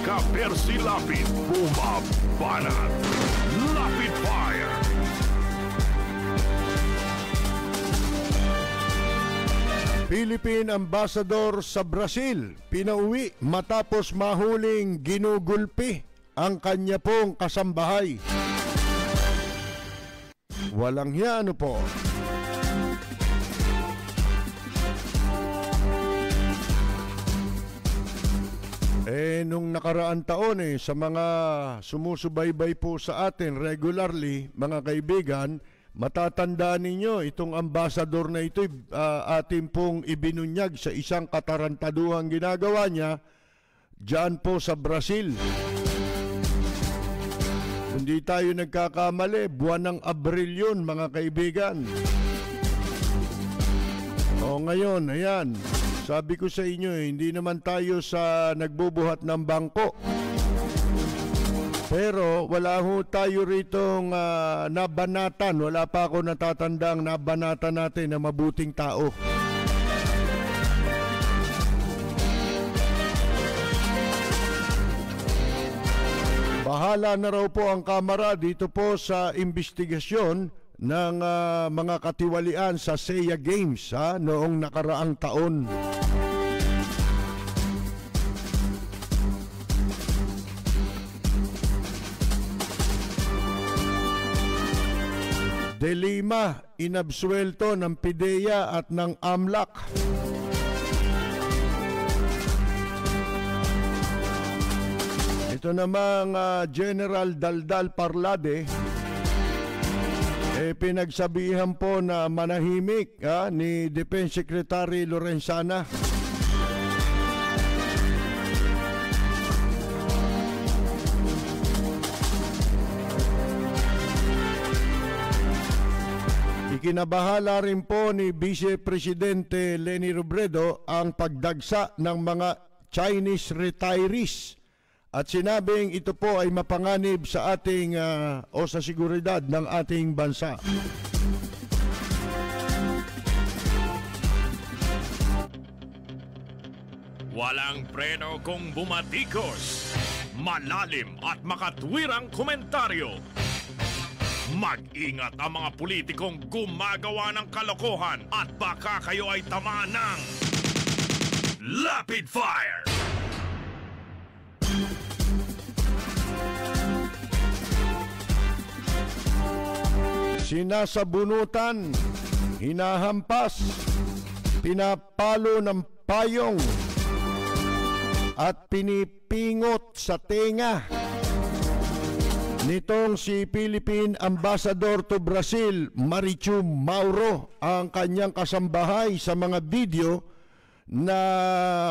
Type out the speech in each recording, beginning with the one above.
Kapersilapit bumabanat. Lapid Fire. Philippine Ambassador sa Brazil pinauwi matapos mahuling ginugulpi ang kanya pong kasambahay. Walang hiya, ano po? Nung nakaraan taon sa mga sumusubaybay po sa atin regularly, mga kaibigan, matatandaan ninyo itong ambassador na ito ating pong ibinunyag sa isang katarantaduhang ginagawa niya dyan po sa Brazil. Hindi tayo nagkakamali, buwan ng Abril yun, mga kaibigan. O ngayon, ayan. Sabi ko sa inyo, hindi naman tayo sa nagbubuhat ng bangko. Pero wala ho tayo ritong nabanatan. Wala pa ako natatandang nabanatan natin na mabuting tao. Bahala na raw po ang Kamara dito po sa investigasyon ng mga katiwalian sa SEA Games noong nakaraang taon. De Lima, inabsuelto ng PIDEA at ng AMLAC. Ito namang General Daldal Parlade, pinagsabihan po na manahimik ni Defense Secretary Lorenzana. Ikinabahala rin po ni Vice Presidente Leni Robredo ang pagdagsa ng mga Chinese retirees at sinabing ito po ay mapanganib sa ating o sa seguridad ng ating bansa. Walang preno kung bumatikos, malalim at makatwirang komentaryo. Mag-ingat ang mga politikong gumagawa ng kalokohan at baka kayo ay tamaan ng Lapid Fire! Sinasabunutan, hinahampas, pinapalo ng payong at pinipingot sa tenga nitong si Philippine Ambassador to Brazil, Marichu Mauro, ang kanyang kasambahay sa mga video na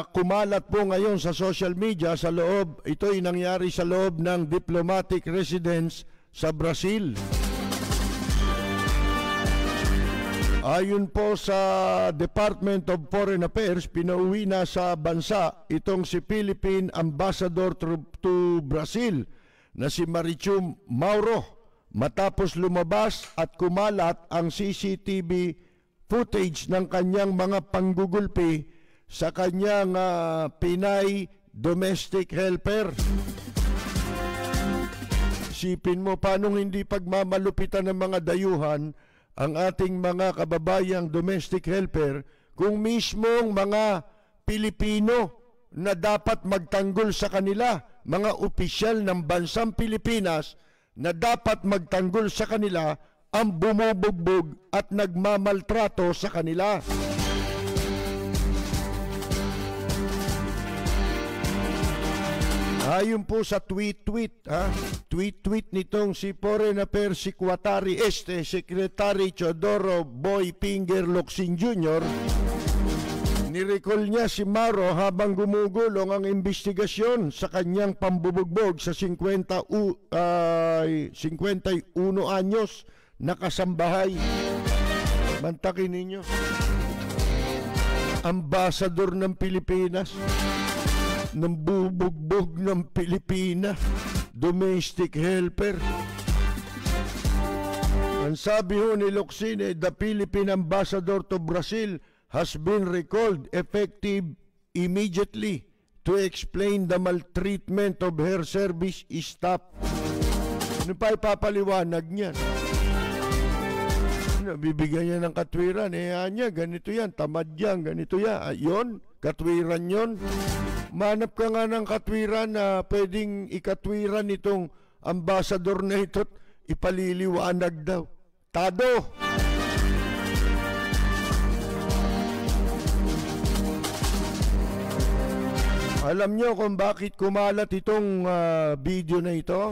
kumalat po ngayon sa social media sa loob. Ito'y nangyari sa loob ng diplomatic residence sa Brazil. Ayon po sa Department of Foreign Affairs, pinauwi na sa bansa itong si Philippine Ambassador to Brazil na si Marichu Mauro matapos lumabas at kumalat ang CCTV footage ng kanyang mga panggugulpi sa kanyang Pinay domestic helper. Isipin mo paano hindi pagmamalupitan ng mga dayuhan ang ating mga kababayang domestic helper kung mismong mga Pilipino na dapat magtanggol sa kanila, mga opisyal ng bansang Pilipinas na dapat magtanggol sa kanila ang bumubugbog at nagmamaltrato sa kanila. Ayon po sa tweet nitong si Foreign Affairs Secretary Secretary Teodoro Boy Finger Locsin Jr., nirecall niya si Mauro habang gumugulong ang investigasyon sa kanyang pambubugbog sa 51 anyos na kasambahay. Mantakin ninyo. Ambassador ng Pilipinas, ng bubugbog ng Pilipinas, domestic helper. Ang sabi ho ni Locsin, the Philippine Ambassador to Brazil has been recalled effective immediately to explain the maltreatment of her service staff. Ano pa ipapaliwanag niyan? Bibigyan niya ng katwiran. Niya, ganito yan, tamad yan, ganito yan. Yun, katwiran yun. Manap ka nga ng katwiran na pwedeng ikatwiran itong ambasador na ito't ipaliliwanag daw. Tado! Alam nyo kung bakit kumalat itong video na ito?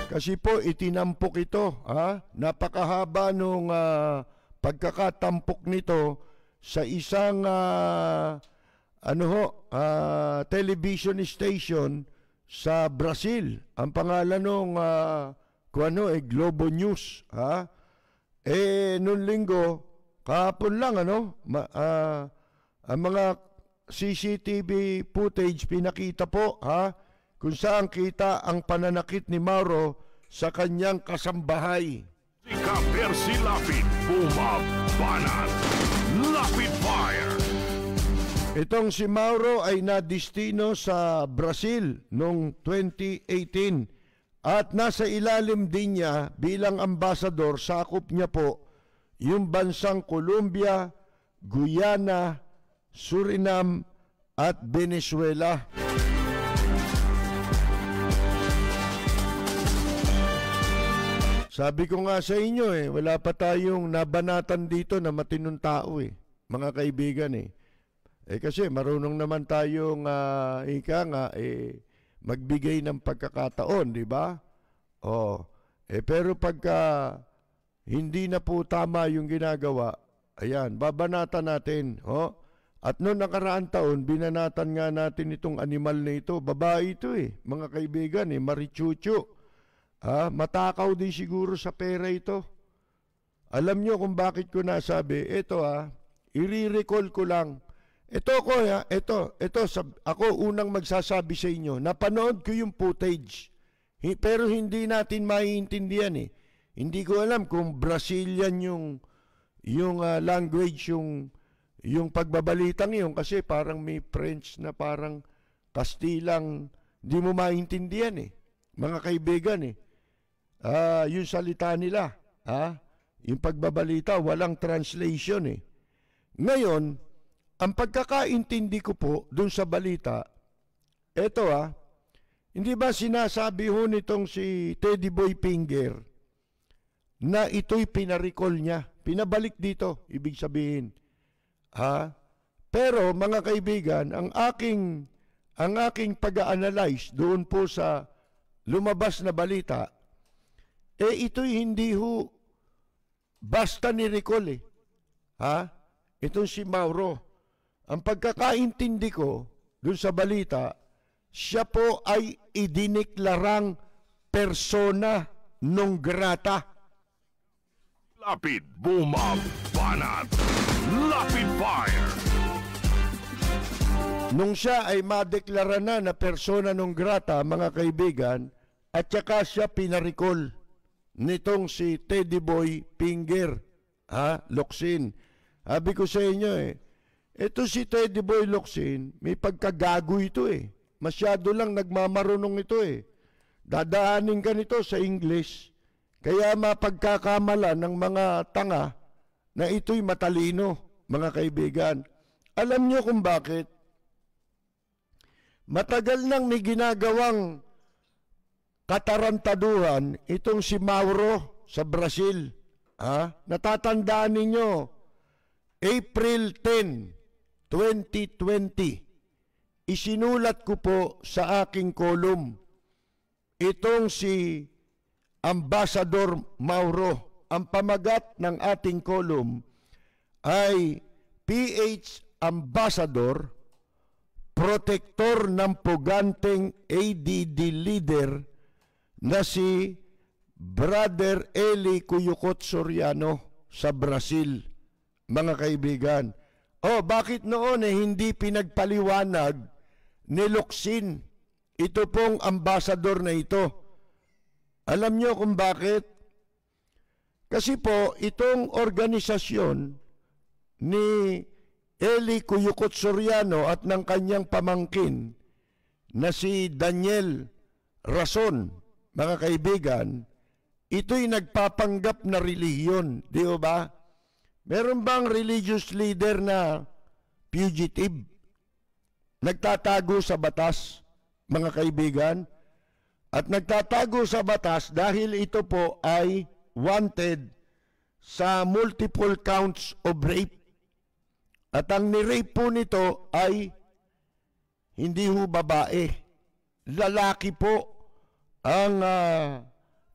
Kasi po itinampok ito. Napakahaba nung pagkakatampok nito sa isang television station sa Brazil. Ang pangalan nung Globo News. Noong linggo, kahapon lang ang mga CCTV footage pinakita po kung saan kita ang pananakit ni Mauro sa kanyang kasambahay. Sika Percy Lapid, bumabanat, Lapid Fire. Itong si Mauro ay nadistino sa Brazil noong 2018 at nasa ilalim din niya bilang ambasador, sakop niya po yung bansang Colombia, Guyana, Suriname at Venezuela. Sabi ko nga sa inyo wala pa tayong nabanatan dito na matinong tao mga kaibigan kasi marunong naman tayong magbigay ng pagkakataon, di ba? Pero pagka hindi na po tama yung ginagawa, ayan, babanatan natin, At noong nakaraan taon, binanatan nga natin itong animal na ito. Babae ito mga kaibigan marichucho. Matakaw din siguro sa pera ito. Alam nyo kung bakit ko nasabi, ito i-recall ko lang. Ako unang magsasabi sa inyo, napanood ko yung footage. Pero hindi natin maiintindihan Hindi ko alam kung Brazilian yung language, yung pagbabalitang yun, kasi parang may French na parang Kastilang, di mo maintindihan mga kaibigan yung salita nila, yung pagbabalita, walang translation Ngayon, ang pagkakaintindi ko po dun sa balita, eto hindi ba sinasabi ho nitong si Teddy Boy Finger na ito'y pinaricall niya, pinabalik dito, ibig sabihin. Pero mga kaibigan, ang aking pag-a-analyze doon po sa lumabas na balita, ito'y hindi ho basta ni-recall Itong si Mauro. Ang pagkakaintindi ko doon sa balita, siya po ay idiniklarang persona non grata. Lapid, bumabanat, Lapid Fire. Nung siya ay madeklara na persona non grata, mga kaibigan, at saka siya pinaricall nitong si Teddy Boy Finger, Locsin. Sabi ko sa inyo ito si Teddy Boy Locsin, may pagkagago ito Masyado lang nagmamarunong ito Dadaanin ka nito sa English, kaya mapagkakamala ng mga tanga na ito'y matalino, mga kaibigan. Alam niyo kung bakit? Matagal nang may ginagawang katarantaduhan itong si Mauro sa Brazil. Natatandaan ninyo, April 10, 2020, isinulat ko po sa aking column, itong si Ambassador Mauro. Ang pamagat ng ating column ay PH Ambassador, protektor ng puganteng ADD leader na si Brother Eli Cuyucot Soriano sa Brazil, mga kaibigan. Bakit noon hindi pinagpaliwanag ni Locsin ito pong ambassador na ito? Alam nyo kung bakit? Kasi po itong organisasyon ni Eli Cuyucot Soriano at ng kanyang pamangkin na si Daniel Rason, mga kaibigan, ito'y nagpapanggap na relihiyon, di ba? Meron bang religious leader na fugitive? Nagtatago sa batas, mga kaibigan? At nagtatago sa batas dahil ito po ay wanted sa multiple counts of rape. At ang ni-rape po nito ay hindi ho babae. Lalaki po ang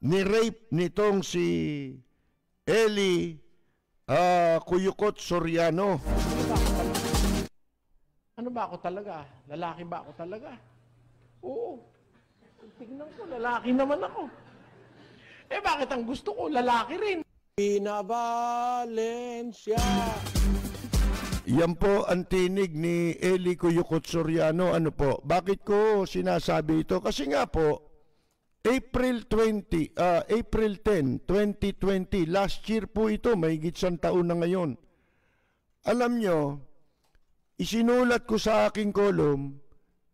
ni-rape nitong si Eli Cuyucot Soriano. Ano ba ako talaga? Lalaki ba ako talaga? Oo. Tignan ko, lalaki naman ako. Eh bakit ang gusto ko, lalaki rin? Ina Valencia. Yan po ang tinig ni Eli Cuyucot Soriano. Ano po? Bakit ko sinasabi ito? Kasi nga po, April 10, 2020, last year po ito, mahigit isang taon na ngayon. Alam nyo, isinulat ko sa aking kolum,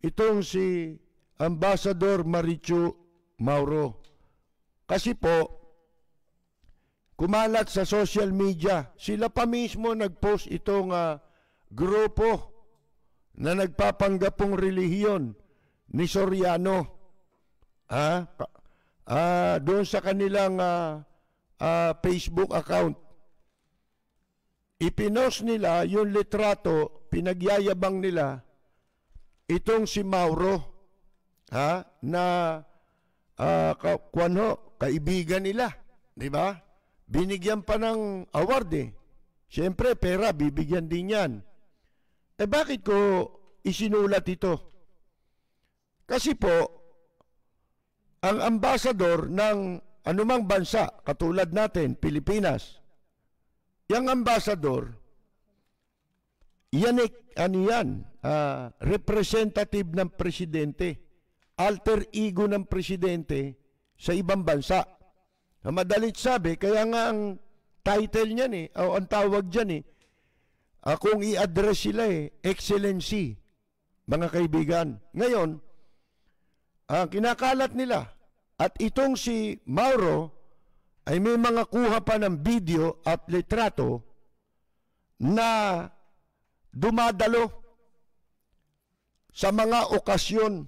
itong si Ambassador Marichu Mauro. Kasi po, kumalat sa social media. Sila pa mismo nag-post itong grupo na nagpapanggapong relihiyon ni Soriano. Doon sa kanilang Facebook account. Ipinost nila yung litrato, pinagyayabang nila itong si Mauro, na kaibigan nila, di ba? Binigyan pa ng award eh. Siyempre, pera, bibigyan din yan. Eh bakit ko isinulat ito? Kasi po, ang ambasador ng anumang bansa, katulad natin, Pilipinas, yung ambasador, yan representative ng presidente, alter ego ng presidente sa ibang bansa. Madalit sabi, kaya nga ang title niyan o ang tawag dyan kung i-address sila Excellency, mga kaibigan. Ngayon, kinakalat nila, at itong si Mauro ay may mga kuha pa ng video at litrato na dumadalo sa mga okasyon,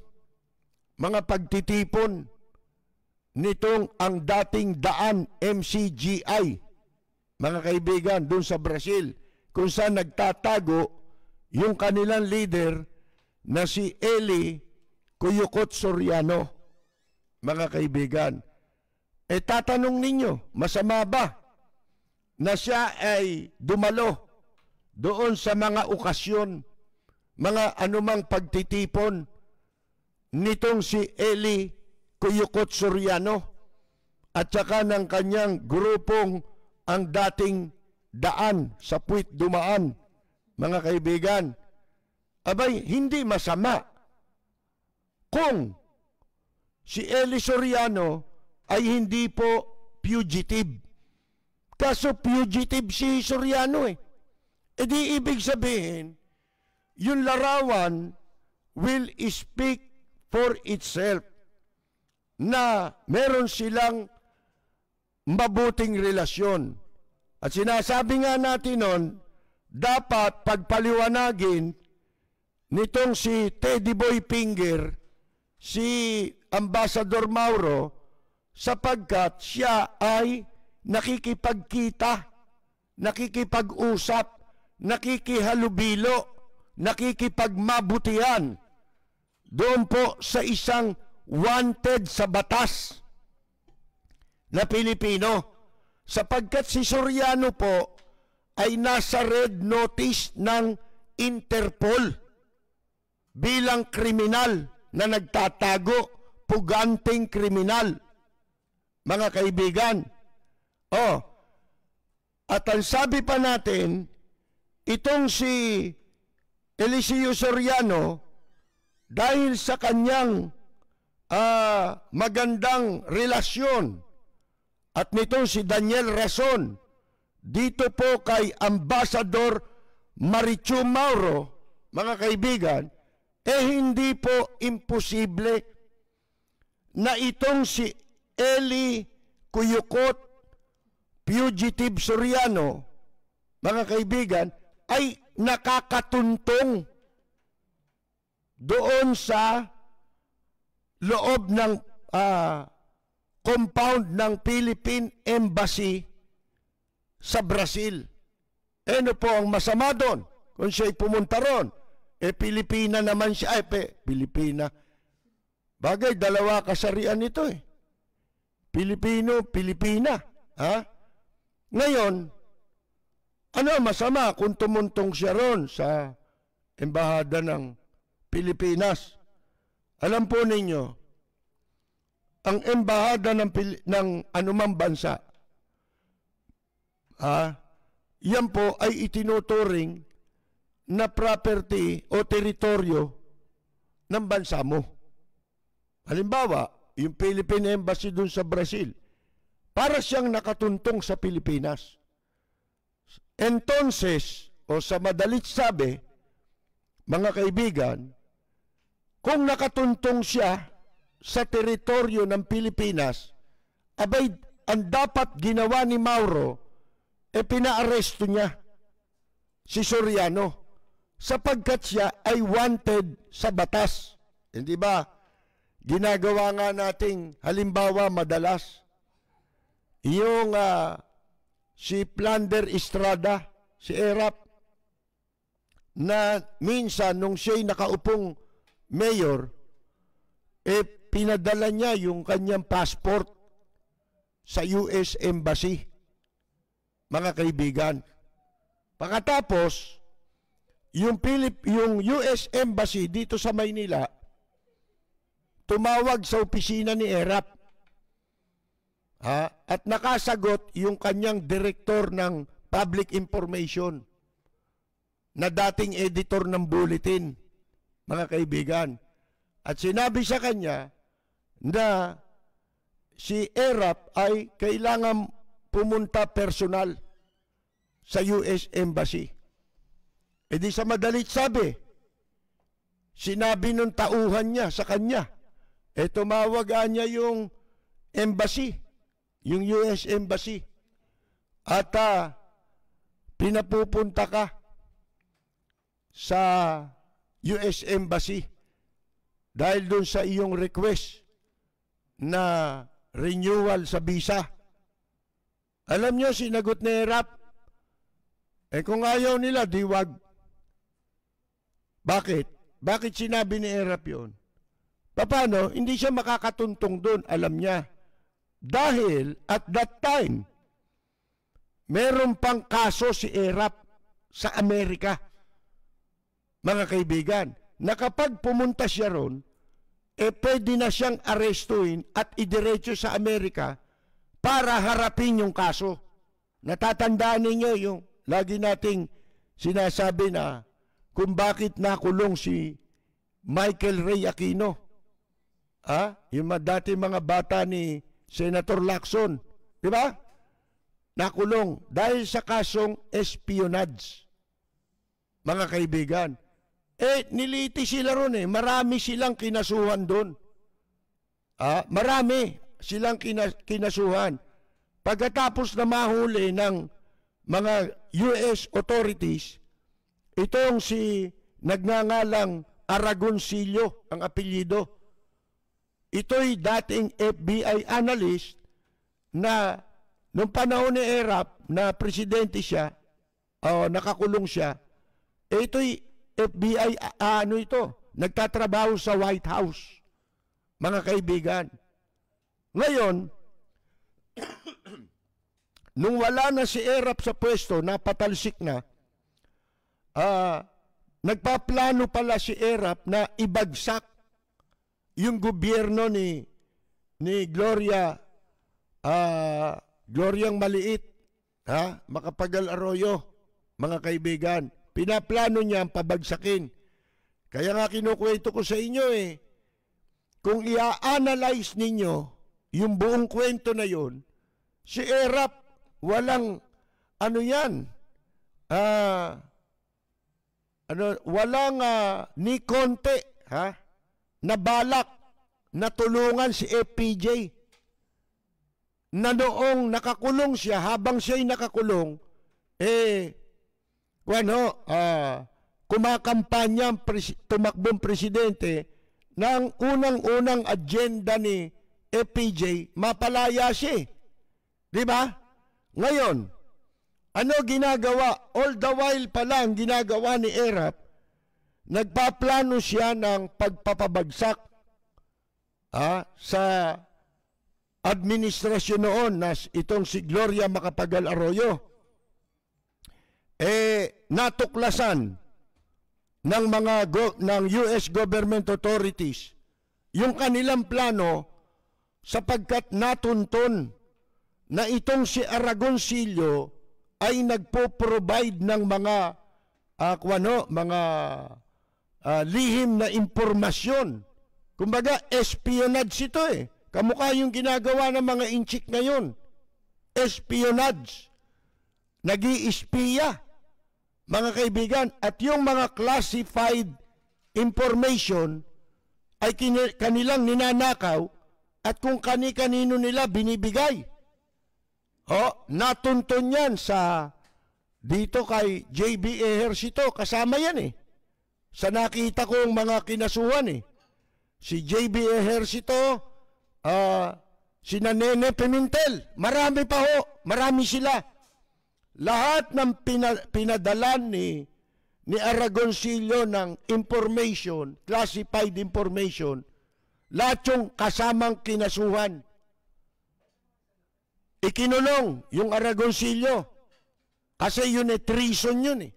mga pagtitipon nitong ang dating Daan MCGI, mga kaibigan, doon sa Brazil, kung saan nagtatago yung kanilang leader na si Eli Cuyucot Soriano, mga kaibigan. Tatanong ninyo, masama ba na siya ay dumalo doon sa mga okasyon, mga anumang pagtitipon nitong si Eli Cuyucot Soriano at saka ng kanyang grupong ang dating Daan sa Puwit Dumaan, mga kaibigan? Abay, hindi masama kung si Eli Soriano ay hindi po fugitive. Kaso fugitive si Soriano di ibig sabihin, yung larawan will speak for itself na meron silang mabuting relasyon. At sinasabi nga natin nun, dapat pagpaliwanagin nitong si Teddy Boy Finger, si Ambassador Mauro, sapagkat siya ay nakikipagkita, nakikipag-usap, nakikihalubilo, nakikipagmabutihan doon po sa isang wanted sa batas na Pilipino, sapagkat si Soriano po ay nasa red notice ng Interpol bilang kriminal na nagtatago, puganting kriminal, mga kaibigan. At ang sabi pa natin, itong si Eliseo Soriano, dahil sa kanyang magandang relasyon at nitong si Daniel Rason dito po kay Ambassador Marichu Mauro, mga kaibigan, hindi po imposible na itong si Eli Cuyucot, fugitive Soriano, mga kaibigan, ay nakakatuntong doon sa loob ng compound ng Philippine Embassy sa Brazil. Ano po ang masama doon? Kung siya'y pumunta ron, Pilipina naman siya. Pilipina. Bagay, dalawa kasarian nito eh. Pilipino, Pilipina. Ha? Ngayon, ano masama kung tumuntong siya ron sa embahada ng Pilipinas? Alam po ninyo, ang embahada ng anumang bansa, yan po ay itinuturing na property o teritoryo ng bansa mo. Halimbawa, yung Philippine Embassy dun sa Brazil, para siyang nakatuntong sa Pilipinas. Entonces, o sa madalit sabi, mga kaibigan, kung nakatuntong siya sa teritoryo ng Pilipinas, abay, ang dapat ginawa ni Mauro, pinaaresto niya si Soriano sapagkat siya ay wanted sa batas. Hindi ba? Ginagawa nga nating halimbawa madalas yung si Plander Estrada, si Erap, na minsan nung siya'y nakaupong mayor, pinadala niya yung kanyang passport sa US Embassy, mga kaibigan. Pagkatapos, yung US Embassy dito sa Maynila, tumawag sa opisina ni Erap. At nakasagot yung kanyang direktor ng public information na dating editor ng bulletin, mga kaibigan. At sinabi sa kanya na si Erap ay kailangan pumunta personal sa US Embassy. Di sa madalit sabi, sinabi nung tauhan niya sa kanya, tumawagan niya yung embassy, yung US Embassy, at pinapupunta ka sa US Embassy dahil doon sa iyong request na renewal sa visa. Alam niyo, sinagot ni Erap, kung ayaw nila, diwag. Bakit? Bakit sinabi ni Erap yun? Paano? Hindi siya makakatuntong doon, alam niya. Dahil at that time, meron pang kaso si Erap sa Amerika. Mga kaibigan, na kapag pumunta siya ron, pwede na siyang arestuin at idiretso sa Amerika para harapin yung kaso. Natatandaan ninyo yung lagi nating sinasabi na kung bakit nakulong si Michael Ray Aquino. Yung dati mga bata ni Senator Lacson. Di ba? Nakulong dahil sa kasong espionage. Mga kaibigan. Niliti sila ron Marami silang kinasuhan doon. Marami silang kinasuhan. Pagkatapos na mahuli ng mga US authorities, itong si nagngangalang Aragoncillo ang apelyido. Ito'y dating FBI analyst na nung panahon ni Erap na presidente siya, nakakulong siya, ito'y FBI, nagtatrabaho sa White House, mga kaibigan. Ngayon, nung wala na si Erap sa pwesto, napatalsik na, nagpaplano pala si Erap na ibagsak yung gobyerno ni Gloria, Gloriang Maliit, Macapagal Arroyo, mga kaibigan. Pinaplano niya ang pabagsakin. Kaya nga kinukwento ko sa inyo kung i-analyze ninyo yung buong kwento na yon, si Erap walang walang ni konti na balak na tulungan si FPJ na noong nakakulong siya, habang siya'y nakakulong, kumakampanya tumakbong presidente ng unang-unang agenda ni FPJ, mapalaya siya. Di ba? Ngayon, ano ginagawa? All the while pa lang ginagawa ni ERAP, nagpaplano siya ng pagpapabagsak sa administrasyon noon na itong si Gloria Macapagal Arroyo. Natuklasan ng ng US government authorities yung kanilang plano sapagkat natunton na itong si Aragoncillo ay nagpo-provide ng mga lihim na impormasyon. Kumbaga, espionage ito Kamukha yung ginagawa ng mga inchik ngayon. Espionage. Nag-i-espiya, mga kaibigan. At yung mga classified information ay kanilang ninanakaw at kung kani-kanino nila binibigay. Natuntun yan dito kay J.B. Ejercito. Kasama yan sa nakita kong mga kinasuhan Si J.B. Ejercito, si Nene Pimentel, marami pa marami sila. Lahat ng pinadalan ni Aragoncillo ng information, classified information, lahat yung kasamang kinasuhan. Ikinulong yung Aragoncillo kasi yun treason yun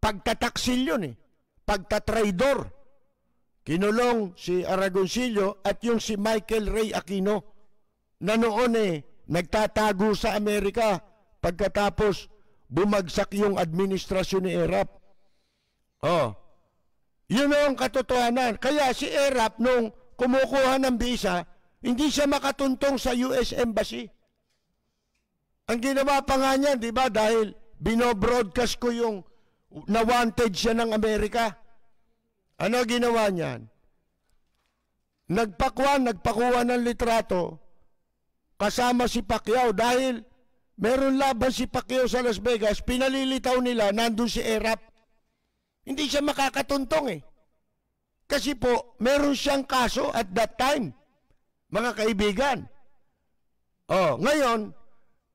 pagtataksil yun pagtatraidor. Kinulong si Aragoncillo at yung si Michael Ray Aquino na noon nagtatago sa Amerika pagkatapos bumagsak yung administrasyon ni ERAP. Yun ang katotohanan. Kaya si ERAP nung kumukuha ng visa, hindi siya makatuntong sa US Embassy. Ang ginawa pa nga niyan, di ba, dahil binobroadcast ko yung na-wanted siya ng Amerika. Ano ginawa niyan? Nagpakuha ng litrato kasama si Pacquiao dahil meron laban si Pacquiao sa Las Vegas, pinalilitaw nila, nandun si ERAP. Hindi siya makakatuntong Kasi po, meron siyang kaso at that time, mga kaibigan. Ngayon,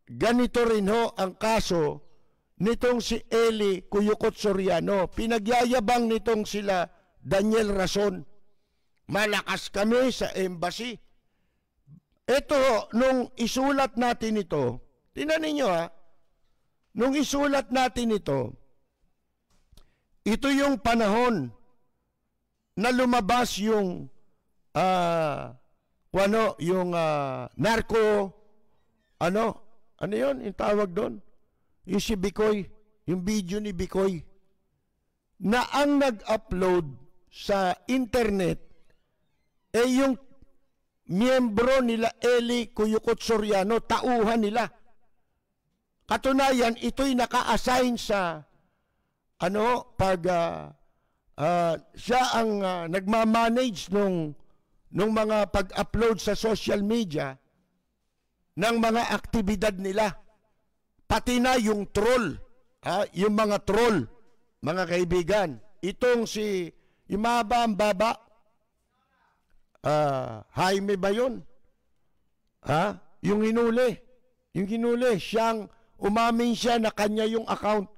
ganito rin ang kaso nitong si Eli Cuyucot Soriano. Pinagyayabang nitong sila Daniel Rason. Malakas kami sa embassy. Ito, nung isulat natin ito, tingnan ninyo nung isulat natin ito yung panahon na lumabas yung narco, ano yun, yung tawag doon? Yung si Bicoy, yung video ni Bicoy, na ang nag-upload sa internet yung miyembro nila Eli Cuyucot Soriano, tauhan nila. Katunayan, ito'y naka-assign sa siya ang nagmamanage nung mga pag-upload sa social media ng mga aktibidad nila. Pati na yung troll, yung mga troll, mga kaibigan. Itong yung ang baba, Jaime ba yun? Yung hinuli, siyang umamin siya na kanya yung account.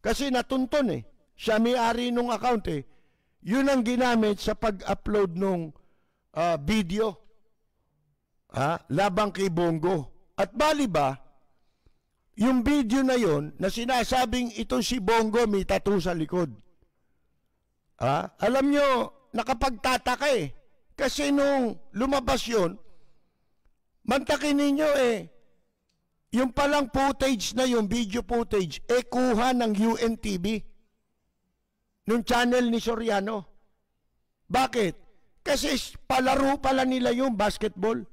Kasi natuntun siya may-ari nung account Yun ang ginamit sa pag-upload nung video labang kay Bongo. At bali ba, yung video na yon na sinasabing ito si Bongo may tattoo sa likod. Alam nyo, nakapagtataka Kasi nung lumabas yun, mantakin ninyo yung palang footage na yung video footage, kuha ng UNTV, nung channel ni Soriano. Bakit? Kasi palaro pala nila yung basketball.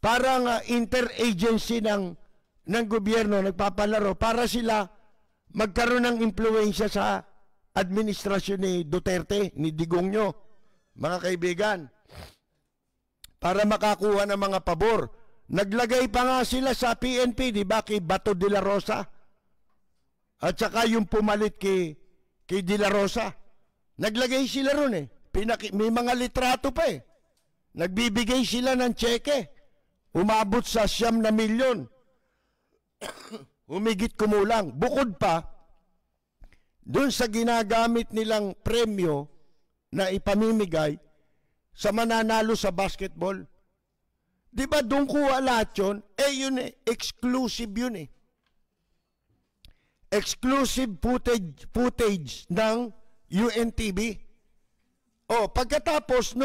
Parang interagency ng gobyerno nagpapalaro para sila magkaroon ng impluensya sa administrasyon ni Duterte, ni Digong nyo, mga kaibigan, para makakuha ng mga pabor. Naglagay pa nga sila sa PNP, di ba, kay Bato de la Rosa? At saka yung pumalit kay de la Rosa. Naglagay sila ron eh. May mga litrato pa eh. Nagbibigay sila ng tseke. Umabot sa 9 na milyon. Humigit kumulang. Bukod pa, doon sa ginagamit nilang premyo na ipamimigay sa mananalo sa basketball. Di ba doon kuha lahat yun? Yun eh, exclusive yun eh. Exclusive footage ng UNTV. Pagkatapos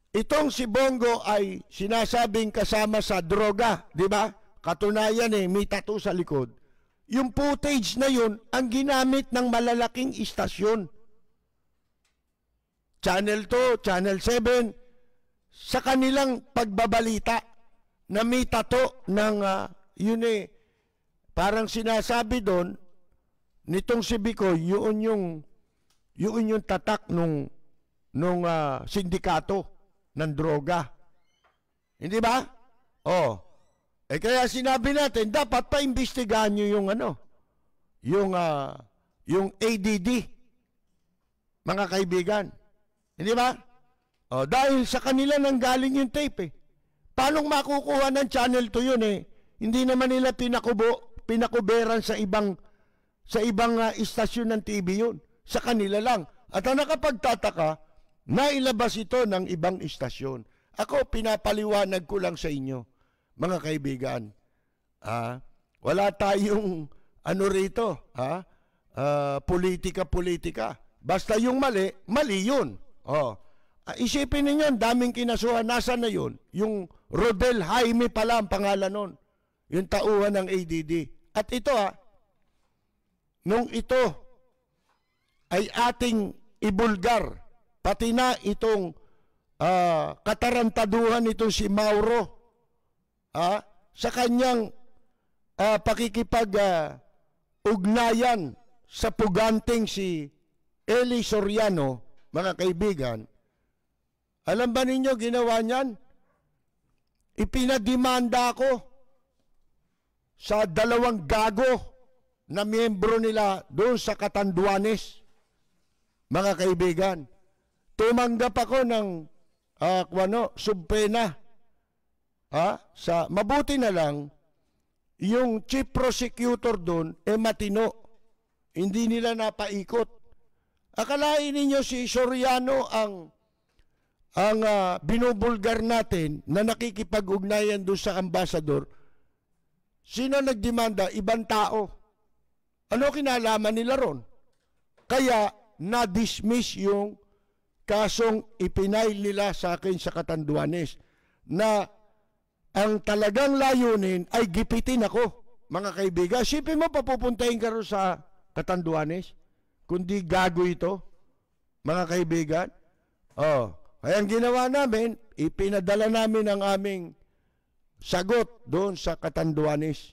itong si Bongo ay sinasabing kasama sa droga, di ba? Katunayan may tattoo sa likod. Yung footage na yun ang ginamit ng malalaking istasyon. Channel 2, Channel 7, sa kanilang pagbabalita na may tattoo ng parang sinasabi doon nitong si Bicoy, yun yung tatak nung sindikato ng droga. Hindi ba? Kaya sinabi natin, dapat paimbestigahan nyo yung ADD, mga kaibigan. Hindi ba? Dahil sa kanila nanggaling yung tape eh. Paano makukuha ng Channel 2 yun eh? Hindi naman nila pinakuberan sa ibang istasyon ng TV yun. Sa kanila lang. At ang nakapagtataka, nailabas ito ng ibang istasyon. Ako, pinapaliwanag ko lang sa inyo, mga kaibigan. Wala tayong rito, politika. Basta yung mali, mali yun. Isipin ninyo, daming kinasuhan. Nasaan na yun? Yung Rodel Jaime pala ang pangalan nun. Yung tauhan ng ADD. At ito nung ito ay ating ibulgar, pati na itong katarantaduhan itong si Mauro sa kanyang pakikipag-ugnayan sa puganting si Eli Soriano, mga kaibigan. Alam ba ninyo ginawa niyan? Ipinadimanda ako sa 2 gago na miyembro nila doon sa Catanduanes. Mga kaibigan, tumanggap ako ng subpena. Mabuti na lang, yung chief prosecutor doon, matino. Hindi nila napaikot. Akalain ninyo si Soriano ang binubulgar natin na nakikipag-ugnayan doon sa ambasador. Sino nagdemanda? Ibang tao. Ano kinalaman nila ron? Kaya na-dismiss yung kasong ipinail nila sa akin sa Catanduanes na ang talagang layunin ay gipitin ako, mga kaibigan. Sipin mo, papupuntahin ka rin sa Catanduanes, kundi gago ito, mga kaibigan. Kaya ang ginawa namin, ipinadala namin ang aming sagot doon sa Catanduanes.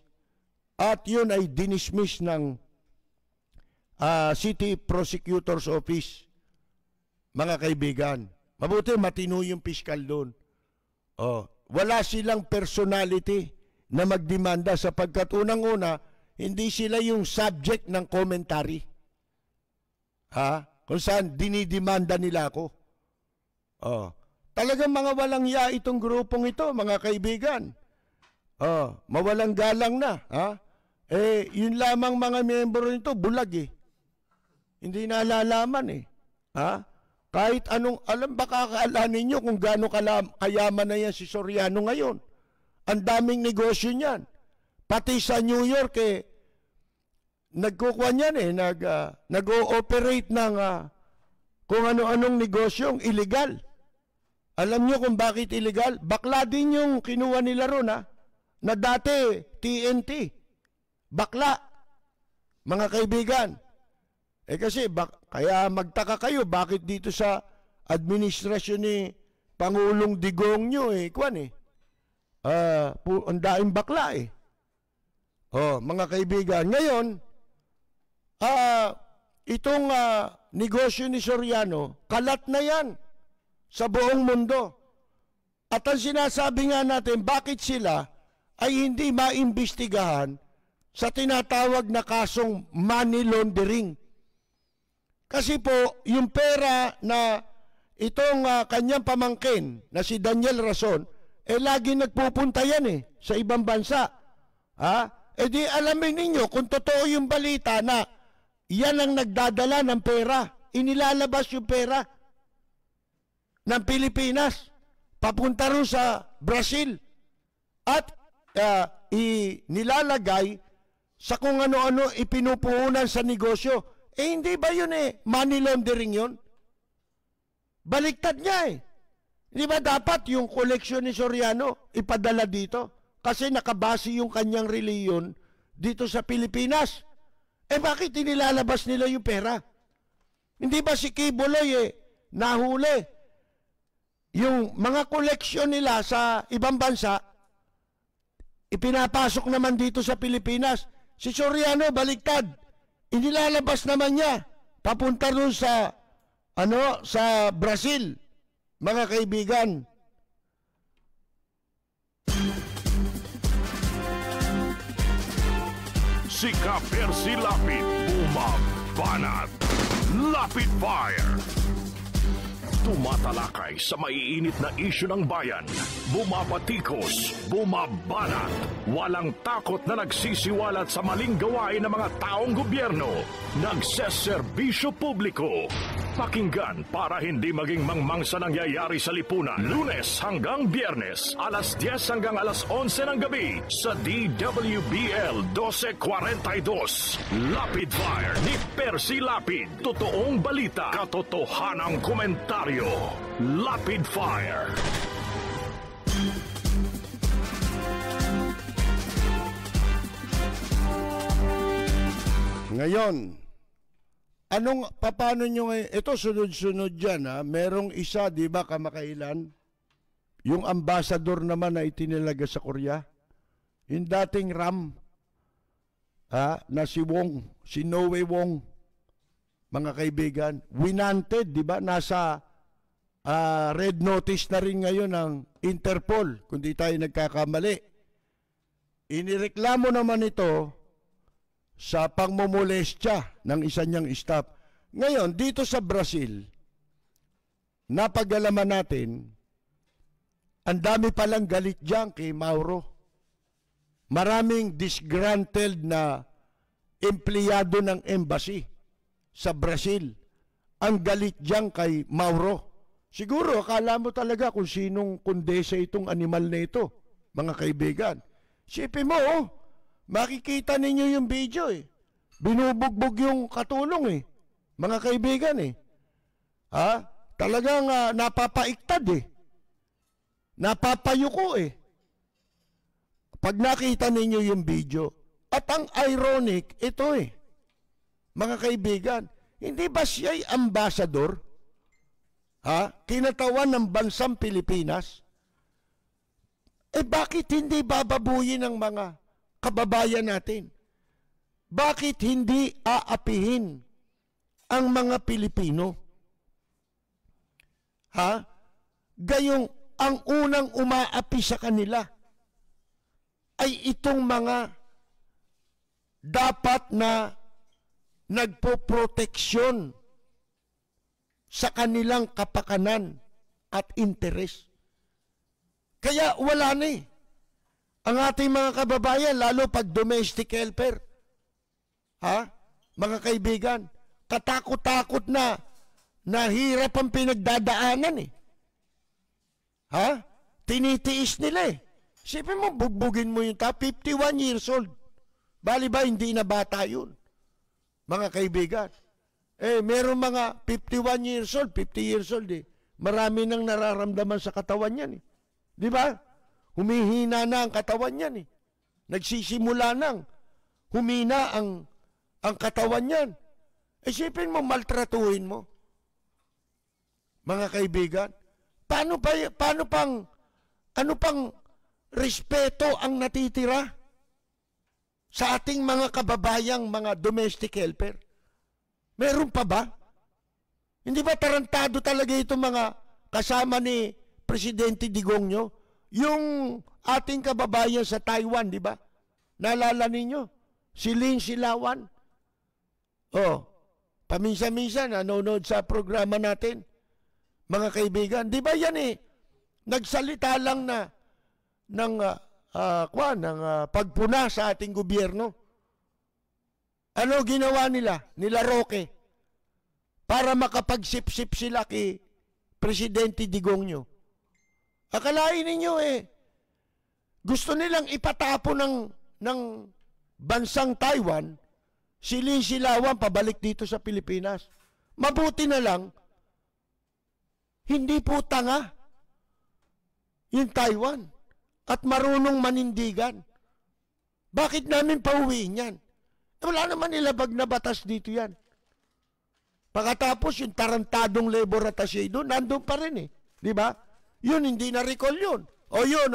At yun ay dinismiss ng City Prosecutor's Office, mga kaibigan. Mabuti matino yung piskal doon. Wala silang personality na magdemanda sapagkat unang-una, hindi sila yung subject ng commentary. Kung saan dinidemanda nila ako. Talagang mga walang ya itong grupong ito, mga kaibigan. Mawalang galang na. Yun lamang mga miyembro nito, bulag eh. Hindi nalalaman eh. Kahit anong, baka kaalanin nyo kung gaano kayaman na yan si Soriano ngayon. Ang daming negosyo niyan. Pati sa New York nagkukuha niyan nag-ooperate ng kung ano-anong negosyong illegal. Alam nyo kung bakit illegal? Bakla din yung kinuha nila ron na dati TNT. Bakla. Mga kaibigan. Kasi kaya magtaka kayo bakit dito sa administrasyon ni Pangulong Digong nyo ang daing bakla Mga kaibigan, ngayon, itong negosyo ni Soriano, kalat na yan sa buong mundo. At ang sinasabi nga natin, bakit sila ay hindi maimbestigahan sa tinatawag na kasong money laundering? Kasi po, yung pera na itong kanyang pamangkin na si Daniel Rason, lagi nagpupunta yan sa ibang bansa. Di alamin ninyo kung totoo yung balita na yan ang nagdadala ng pera. Inilalabas yung pera ng Pilipinas papunta rin sa Brazil at nilalagay sa kung ano-ano ipinupuhunan sa negosyo. Hindi ba yun money laundering yun? Baliktad niya Di ba dapat yung koleksyon ni Soriano ipadala dito? Kasi nakabase yung kanyang reliyon dito sa Pilipinas. Bakit inilalabas nila yung pera? Hindi ba si Kibuloy nahuli? Yung mga koleksyon nila sa ibang bansa, ipinapasok naman dito sa Pilipinas. Si Soriano, baliktad. Inilalabas naman niya. Papunta doon sa, sa Brazil. Mga kaibigan. Si Percy Lapid, bumabanat. Lapid Fire. Tumatalakay sa maiinit na isyu ng bayan. Bumabatikos, bumabanat. Walang takot na nagsisiwalat sa maling gawain ng mga taong gobyerno. Nagseserbisyo publiko. Pakinggan para hindi maging mangmang sa nangyayari sa lipunan. Lunes hanggang Biyernes, alas 10 hanggang alas 11 ng gabi sa DWBL 1242. Lapid Fire ni Percy Lapid. Totoong balita, katotohanang komentaryo. Lapid Fire. Ngayon, paano nyo ngayon? Ito sunod-sunod dyan Merong isa, di ba, kamakailan? Yung ambassador naman na itinalaga sa Korea. Yung dating Ram. Na si Wong. Si Noe Wong. Mga kaibigan. Winanted, di ba? Nasa red notice na rin ngayon ng Interpol. Kung di tayo nagkakamali. Inireklamo naman ito sa pangmomolestya ng isa niyang staff. Ngayon, dito sa Brazil, napag-alaman natin, ang dami palang galit dyan kay Mauro. Maraming disgruntled na empleyado ng embassy sa Brazil. Ang galit dyan kay Mauro. Siguro, akala mo talaga kung sinong kundesa itong animal na ito, mga kaibigan. Sipin mo, makikita ninyo yung video Binubugbog yung katulong mga kaibigan Talagang napapaiktad Napapayuko Pag nakita ninyo yung video. At ang ironic, ito mga kaibigan, hindi ba siya'y ambassador? Kinatawan ng bansang Pilipinas? Bakit hindi bababuyin ng mga kababayan natin? Bakit hindi aapihin ang mga Pilipino? Gayong ang unang umaapi sa kanila ay itong mga dapat na nagpoproteksyon sa kanilang kapakanan at interes. Kaya wala ang ating mga kababayan, lalo pag domestic helper. Mga kaibigan, katakot-takot na hirap ang pinagdadaanan Tinitiis nila Sipin mo, bugbugin mo yung 51 years old. Bali ba, hindi na bata yun. Mga kaibigan. Meron mga 51 years old, 50 years old Marami nang nararamdaman sa katawan yan Di ba? Humihina na ang katawan yan Nagsisimula nang humina ang katawan yan. Isipin mo, maltratuhin mo. Mga kaibigan, ano pang respeto ang natitira sa ating mga kababayang mga domestic helper? Meron pa ba? Hindi ba tarantado talaga itong mga kasama ni Presidente Digong nyo? Yung ating kababayan sa Taiwan, di ba? Naalala ninyo? Si Lin Silawan. Oh, paminsan-minsan nanonood sa programa natin. Mga kaibigan, di ba yan nagsalita lang na ng pagpuna sa ating gobyerno. Ano ginawa nila? Nila Roque. Para makapagsip-sip sila kay Presidente Digong nyo. Akalain ninyo gusto nilang ipatapo ng bansang Taiwan, si Lin Silawan pabalik dito sa Pilipinas. Mabuti na lang, hindi po tanga yung Taiwan at marunong manindigan. Bakit namin pauwiin yan? Wala naman nilabag na batas dito yan. Pagkatapos yung tarantadong Labor Attaché doon, nandun pa rin Di ba? Yun, hindi na-recall yun. O yun,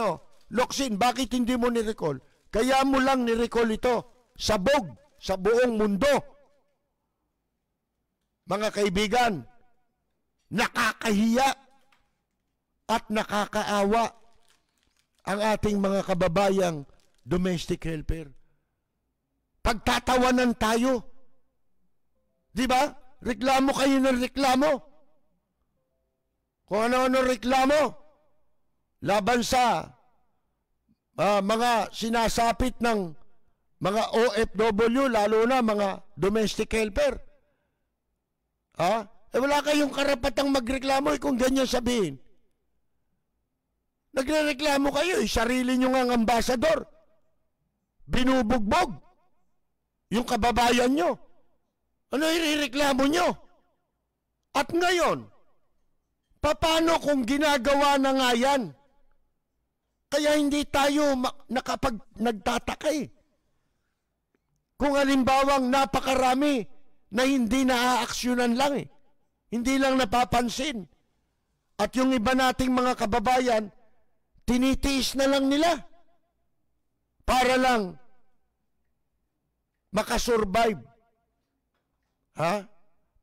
Locsin, bakit hindi mo ni-recall? Kaya mo lang ni-recall ito. Sabog sa buong mundo. Mga kaibigan, nakakahiya at nakakaawa ang ating mga kababayang domestic helper. Pagtatawanan tayo. Di ba? Reklamo kayo ng reklamo. Kung ano-ano reklamo. Laban sa mga sinasapit ng mga OFW, lalo na mga domestic helper. Wala kayong karapatang magreklamo kung ganyan sabihin. Nagrereklamo kayo, sarili nyo nga ang ambasador. Binubugbog yung kababayan nyo. Ano irereklamo nyo? At ngayon, paano kung ginagawa na nga yan? Kaya hindi tayo nagtataka Kung halimbawang napakarami na hindi naaaksyonan lang Hindi lang napapansin. At yung iba nating mga kababayan, tinitiis na lang nila para lang makasurvive.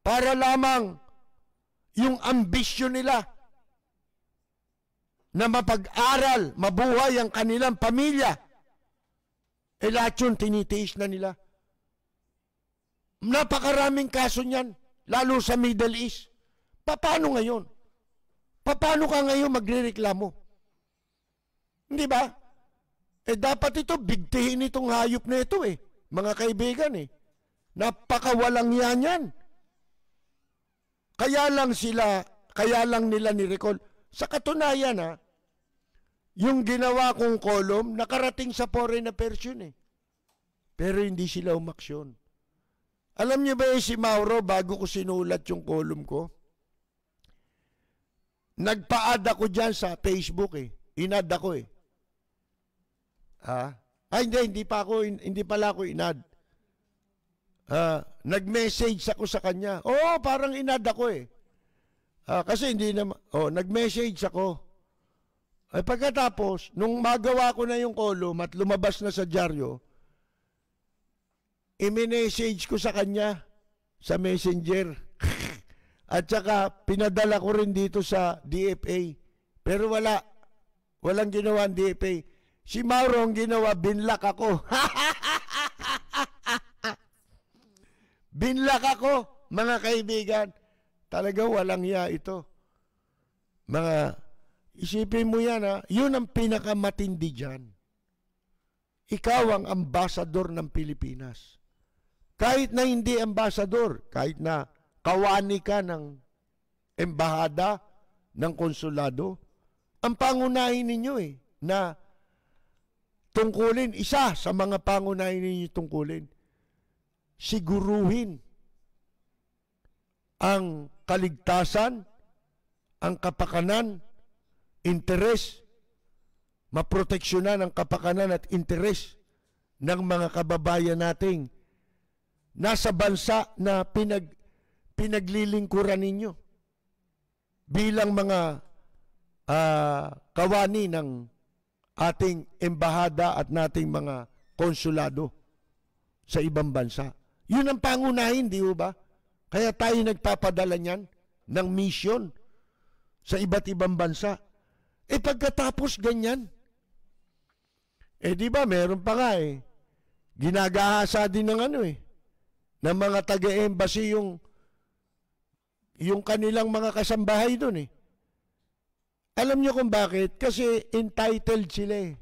Para lamang yung ambisyon nila na mapag-aral, mabuhay ang kanilang pamilya, lahat yun tinitiis na nila. Napakaraming kaso niyan, lalo sa Middle East. Paano ngayon? Paano ka ngayon magrereklamo? Hindi ba? Dapat ito, bigtihin itong hayop na ito mga kaibigan Napakawalang yan. Kaya lang nila ni-recall. Sa katunayan yung ginawa kong column, nakarating sa Foreign Affairs yun Pero hindi sila umaksyon. Alam niyo ba si Mauro, bago ko sinulat yung column ko, nagpa-add ako dyan sa Facebook In-add ako hindi pala ako in-add. Nag-message ako sa kanya. Parang in-add ako kasi hindi naman, nag-message ako. Pagkatapos, nung magawa ko na yung column at lumabas na sa dyaryo, i-message ko sa kanya sa Messenger. At saka pinadala ko rin dito sa DFA. Pero walang ginawa ang DFA. Si Mauro ang ginawa, binlock ako. Binlock ako, mga kaibigan. Talaga walang iya ito. Isipin mo yan yun ang pinakamatindi dyan. Ikaw ang ambasador ng Pilipinas. Kahit na hindi ambasador, kahit na kawani ka ng embahada, ng konsulado, ang pangunahin ninyo na tungkulin, isa sa mga pangunahin ninyo tungkulin, siguruhin ang kaligtasan, ang kapakanan, interes, maproteksyonan ang kapakanan at interes ng mga kababayan nating nasa bansa na pinaglilingkuran ninyo bilang mga kawani ng ating embahada at nating mga konsulado. sa ibang bansa. Yun ang pangunahin, di ba? Kaya tayo nagpapadala niyan ng mission sa iba't ibang bansa. Pagkatapos ganyan, di ba, meron pa nga ginagahasa din ng ng mga taga-embassy yung kanilang mga kasambahay doon Alam niyo kung bakit? Kasi entitled sila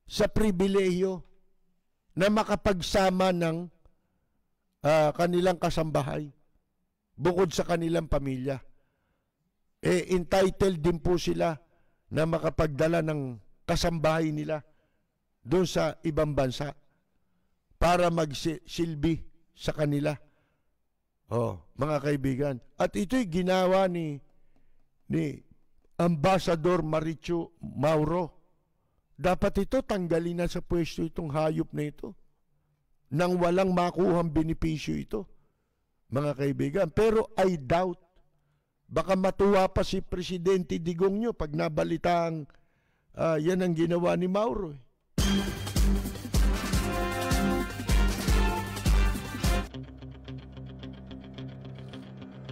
sa pribilehiyo na makapagsama ng kanilang kasambahay bukod sa kanilang pamilya. Entitled din po sila na makapagdala ng kasambahay nila doon sa ibang bansa para magsilbi sa kanila. Mga kaibigan. At ito'y ginawa ni Ambassador Marichu Mauro. Dapat ito tanggalin na sa pwesto itong hayop na ito nang walang makuhang benepisyo ito, mga kaibigan. Pero I doubt, baka matuwa pa si Presidente Digong nyo pag nabalitang yan ang ginawa ni Mauro.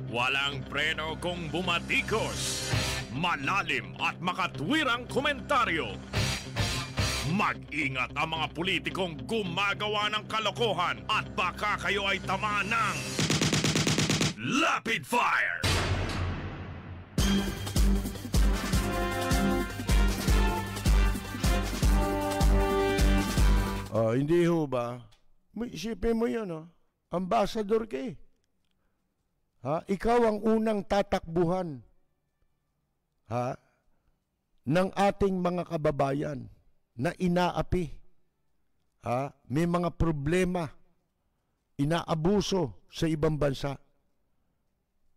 Walang preno kung bumatikos. Malalim at makatwirang komentaryo. Mag-ingat ang mga politikong gumagawa ng kalokohan at baka kayo ay tamaan ng Rapid Fire! Hindi ho ba? Isipin mo yun, Ambassador ka Ikaw ang unang tatakbuhan ng ating mga kababayan na inaapi. May mga problema, inaabuso sa ibang bansa.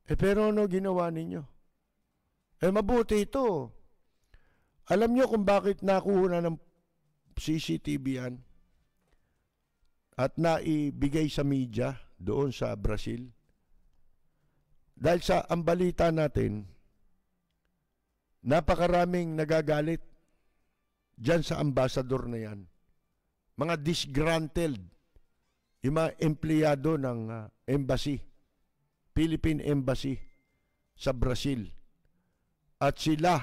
Pero ano ginawa ninyo? Mabuti ito. Alam nyo kung bakit nakuha ng CCTV yan at naibigay sa media doon sa Brazil? Dahil sa ang balita natin, napakaraming nagagalit dyan sa ambassador na yan. Mga disgruntled, yung mga empleyado ng embassy, Philippine Embassy sa Brazil. At sila,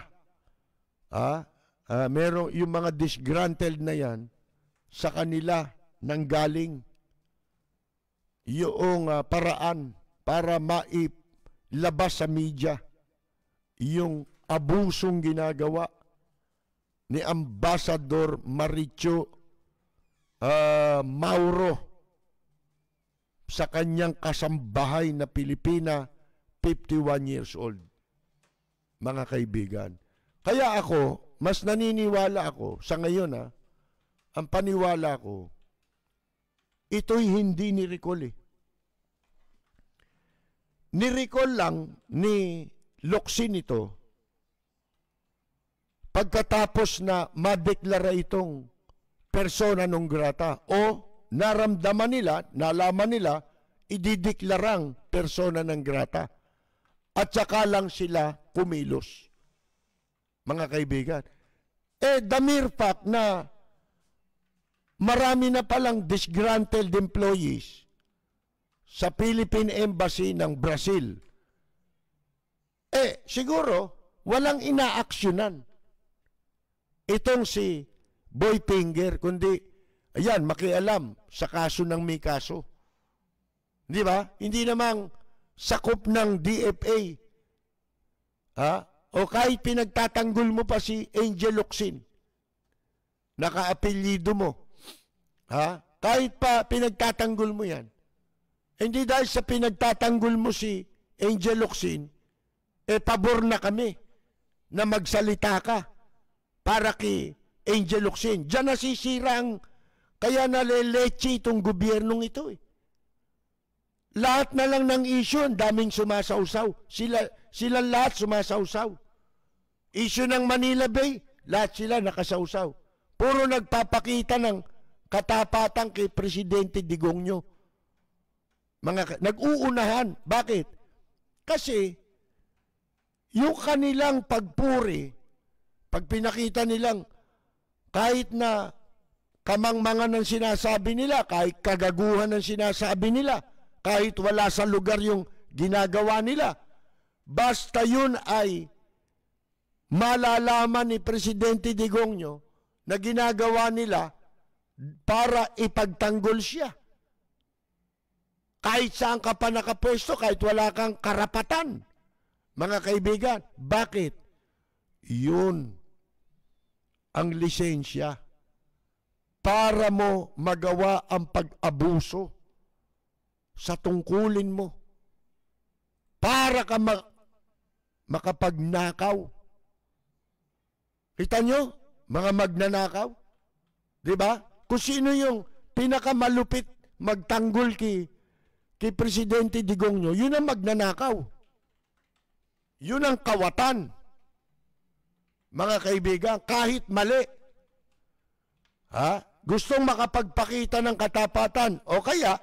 meron yung mga disgruntled na yan, sa kanila nanggaling yung paraan para mailabas sa media yung abusong ginagawa ni Ambassador Marichu Mauro sa kanyang kasambahay na Pilipina, 51 years old. Mga kaibigan. Kaya ako, mas naniniwala ako sa ngayon ang paniwala ko, ito'y hindi ni-recall Ni-recall lang ni Locsin ito pagkatapos na madeklara itong persona non grata o naramdaman nila, nalaman nila, idideklarang persona non grata. At saka lang sila kumilos. Mga kaibigan. The mere fact na marami na palang disgruntled employees sa Philippine Embassy ng Brazil, siguro walang inaaksyonan itong si Boy Finger, kundi ayan, makialam sa kaso ng may kaso. Di ba? Hindi namang sakop ng DFA. O kahit pinagtatanggol mo pa si Angel Locsin, naka-apelyido mo. Kahit pa pinagtatanggol mo yan. Hindi dahil sa pinagtatanggol mo si Angel Locsin, pabor na kami na magsalita ka para kay Angel Locsin. Diyan nasisira ang, kaya naleleche itong gobyernong ito Lahat na lang ng issue, ang daming sumasawsaw. Sila lahat sumasawsaw. Issue ng Manila Bay, lahat sila nakasawsaw. Puro nagpapakita ng katapatan kay Presidente Digong. Nag-uunahan. Bakit? Kasi yung kanilang pagpuri, pag pinakita nilang kahit na kamangmangan ng sinasabi nila, kahit kagaguhan ng sinasabi nila, kahit wala sa lugar yung ginagawa nila. Basta yun ay malalaman ni Presidente Digongyo na ginagawa nila para ipagtanggol siya. Kahit saan ka pa nakapwesto, kahit wala kang karapatan. Mga kaibigan, bakit? Yun ang lisensya para mo magawa ang pag-abuso sa tungkulin mo. Para ka makapagnakaw. Kita nyo, mga magnanakaw? Diba? Kung sino yung pinakamalupit magtanggol kay Presidente Digongyo, yun ang magnanakaw. Yun ang kawatan. Mga kaibigan, kahit mali. Gustong makapagpakita ng katapatan. O kaya,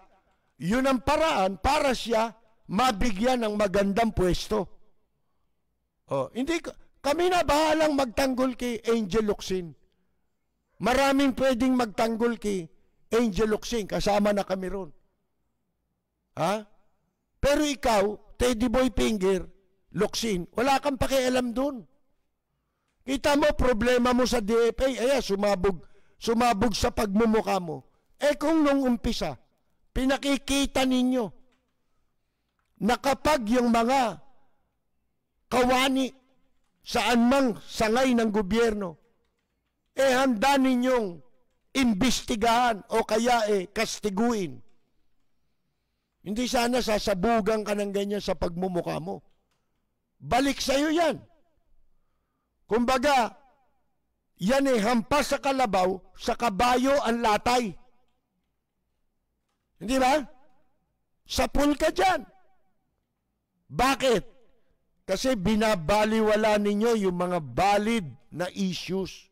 yun ang paraan para siya mabigyan ng magandang pwesto. Hindi kami na bahalang magtanggol kay Angel Locsin. Maraming pwedeng magtanggol kay Angel Locsin. Kasama na kami ron. Pero ikaw, Teddy Boy Finger, Locsin, wala kang pakialam dun. Kita mo, problema mo sa DFA, sumabog sa pagmumukha mo. Kung nung umpisa, pinakikita ninyo na kapag yung mga kawani saan mang sangay ng gobyerno, handa ninyong imbestigahan o kaya kastiguin. Hindi sana sasabugan ka ng ganyan sa pagmumukha mo. Balik sa'yo yan. Kumbaga, yan hampas sa kalabaw, sa kabayo ang latay. Hindi ba? Sapul ka dyan. Bakit? Kasi binabaliwala ninyo yung mga valid na issues.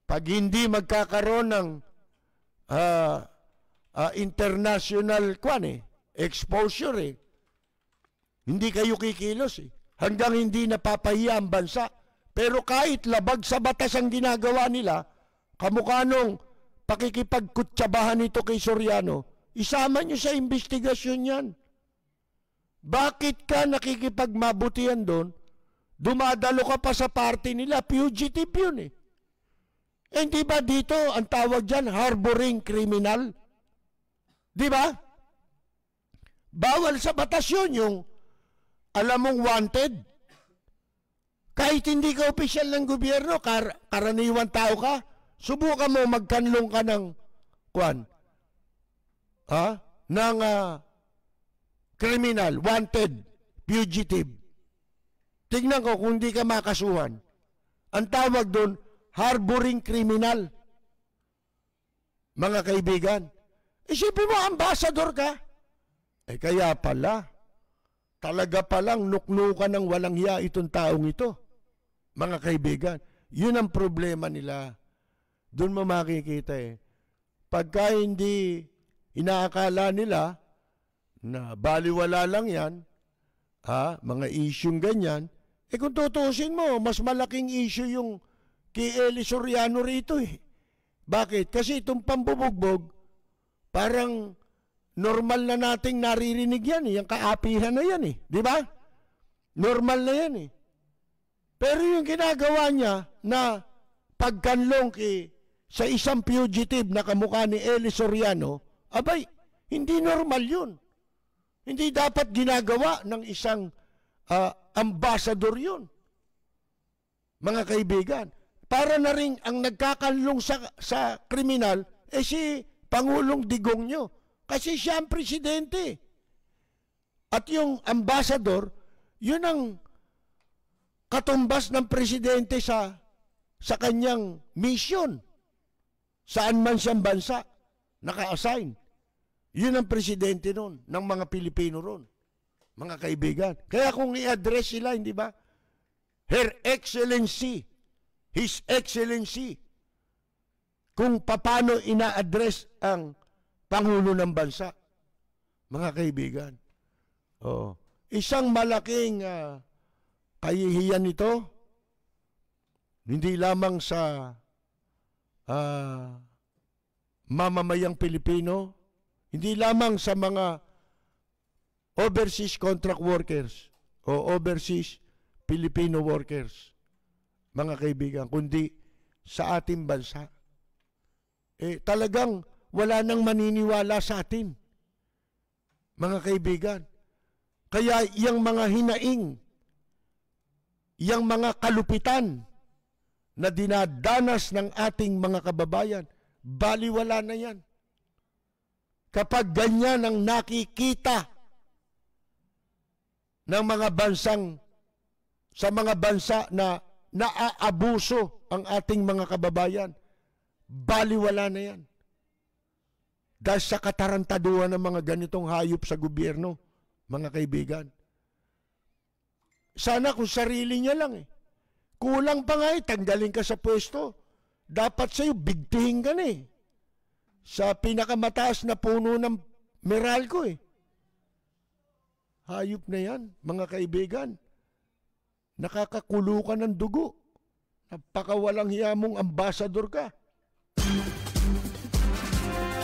Pag hindi magkakaroon ng international exposure, hindi kayo kikilos hanggang hindi napapahiya ang bansa. Pero kahit labag sa batas ang ginagawa nila, kamukha nung pakikipagkutsabahan nito kay Soriano, isama nyo sa investigasyon yan. Bakit ka nakikipagmabutihan doon? Dumadalo ka pa sa party nila, fugitive yun Hindi ba dito ang tawag dyan, harboring criminal? Di ba? Bawal sa batas yun yung alam mong wanted. Kahit hindi ka opisyal ng gobyerno, karaniwan tao ka, subukan mo magkanlong ka ng criminal, wanted, fugitive. Tignan ko kung hindi ka makasuhan. Ang tawag doon, harboring criminal. Mga kaibigan, isipin mo, ambassador ka. Kaya pala, talaga palang nuknukan ng walang hiya itong taong ito. Mga kaibigan, yun ang problema nila. Doon mo makikita Pagka hindi inaakala nila na baliwala lang yan, mga isyong ganyan, kung tutusin mo, mas malaking issue yung kay Eli Soriano rito Bakit? Kasi itong pambubugbog, parang normal na nating naririnig yan yung kaapihan na yan Di ba? Normal na yan Pero yung ginagawa niya na pagkanlong sa isang fugitive na kamukha ni Eli Soriano, abay, hindi normal yun. Hindi dapat ginagawa ng isang ambassador yun. Mga kaibigan, para na rin ang nagkakanlong sa kriminal, si Pangulong Digongyo. Kasi siya ang presidente. At yung ambassador, yun ang katumbas ng presidente sa kanyang mission. Saan man siyang bansa, naka-assign. Yun ang presidente nun, ng mga Pilipino ron. Mga kaibigan. Kaya kung i-address sila, hindi ba? Her Excellency, His Excellency, kung paano ina-address ang Pangulo ng bansa. Mga kaibigan. Isang malaking kahihiyan ito, hindi lamang sa mamamayang Pilipino, hindi lamang sa mga overseas contract workers o overseas Filipino workers, mga kaibigan, kundi sa ating bansa. Talagang wala nang maniniwala sa atin, mga kaibigan. Kaya yung mga hinaing, yung mga kalupitan na dinadanas ng ating mga kababayan, baliwala na yan. Kapag ganyan ang nakikita ng mga bansang, sa mga bansa na naaabuso ang ating mga kababayan, baliwala na yan. Dahil sa katarantaduhan ng mga ganitong hayop sa gobyerno, mga kaibigan. Sana kung sarili niya lang Kulang pa nga tanggalin ka sa pwesto. Dapat sa'yo, bigtihin ka na sa pinakamataas na puno ng Meralco Hayop na yan, mga kaibigan. Nakakakulo ka ng dugo. Napakawalang hiya mong ambasador ka.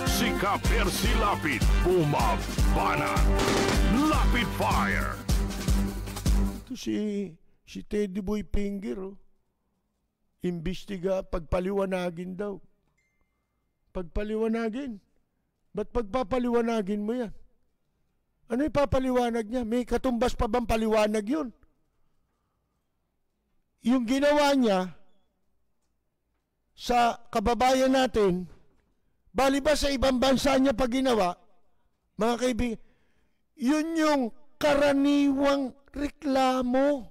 Si Ka-Percy Lapid, bumabana. Lapid Fire. Ito si Teddy Boy Finger, imbestiga, pagpaliwanagin daw. Pagpaliwanagin? Ba't pagpapaliwanagin mo yan? Ano ipapaliwanag niya? May katumbas pa bang paliwanag yun? Yung ginawa niya sa kababayan natin, bali ba sa ibang bansa niya pag ginawa, mga kaibigan, yun yung karaniwang reklamo.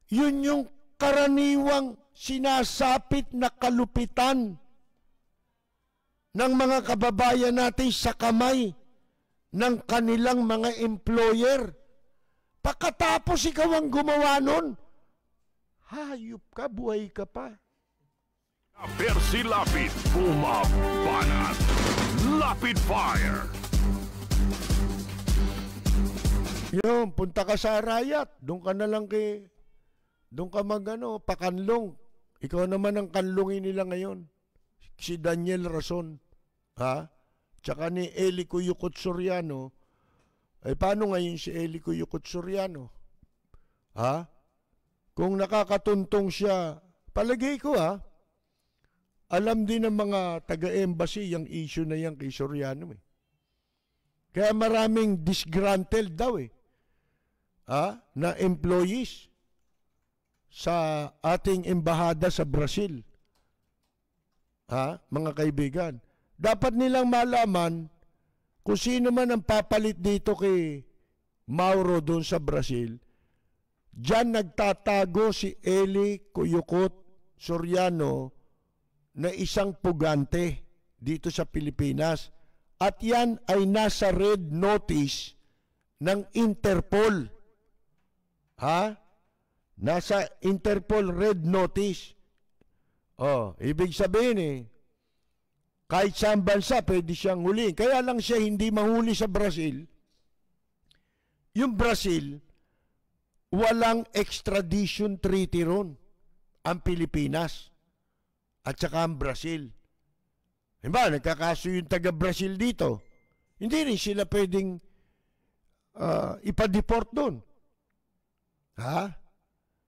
Yun yung karaniwang sinasapit na kalupitan ng mga kababayan natin sa kamay ng kanilang mga employer. Pagkatapos ikaw ang gumawa nun, hayop ka, buhay ka pa. Percy Lapid, bumabanat. Lapid Fire. Yun, punta ka sa Arayat. Doon ka na lang doon ka pakanlong. Ikaw naman ang kanlungin nila ngayon. Si Daniel Rason. Tsaka ni Eli Cuyucot Soriano. Paano ngayon si Eli Cuyucot Soriano? Kung nakakatuntong siya, palagay ko alam din ng mga taga-embassy yung issue na yan kay Soriano Kaya maraming disgruntled daw na employees sa ating embahada sa Brazil. Mga kaibigan. Dapat nilang malaman kung sino man ang papalit dito kay Mauro doon sa Brazil. Diyan nagtatago si Eli Cuyucot Soriano na isang pugante dito sa Pilipinas. At yan ay nasa red notice ng Interpol. Nasa Interpol red notice. Ibig sabihin kahit saan bansa pwede siyang huliin. Kaya lang siya hindi mahuli sa Brazil. Yung Brazil, walang extradition treaty ron. Ang Pilipinas. At saka ang Brazil. Diba, nagkakaso yung taga-Brazil dito. Hindi rin sila pwedeng ipa-deport doon.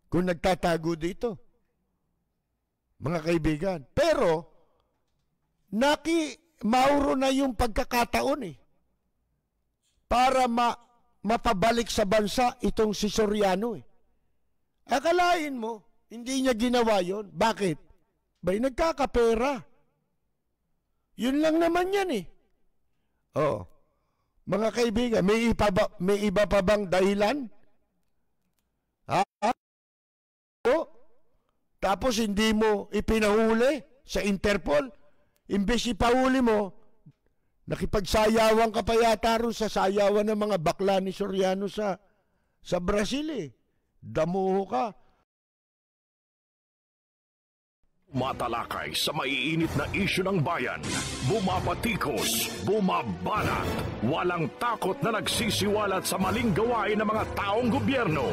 Kung nagtatago dito. Mga kaibigan. Pero, Mauro na yung pagkakataon para mapabalik sa bansa itong si Soriano Akalain mo, hindi niya ginawa yon. Bakit? Ba'y nagkakapera. Yun lang naman yan Mga kaibigan, may iba pa bang dahilan? Tapos hindi mo ipinahuli sa Interpol? Imbes ipahuli mo, nakipagsayawan ka pa yata ron sa sayawan ng mga bakla ni Soriano sa Brazil Damuho ka. Matalakay sa maiinit na isyu ng bayan, bumabatikos, bumabanat, walang takot na nagsisiwalat sa maling gawain ng mga taong gobyerno,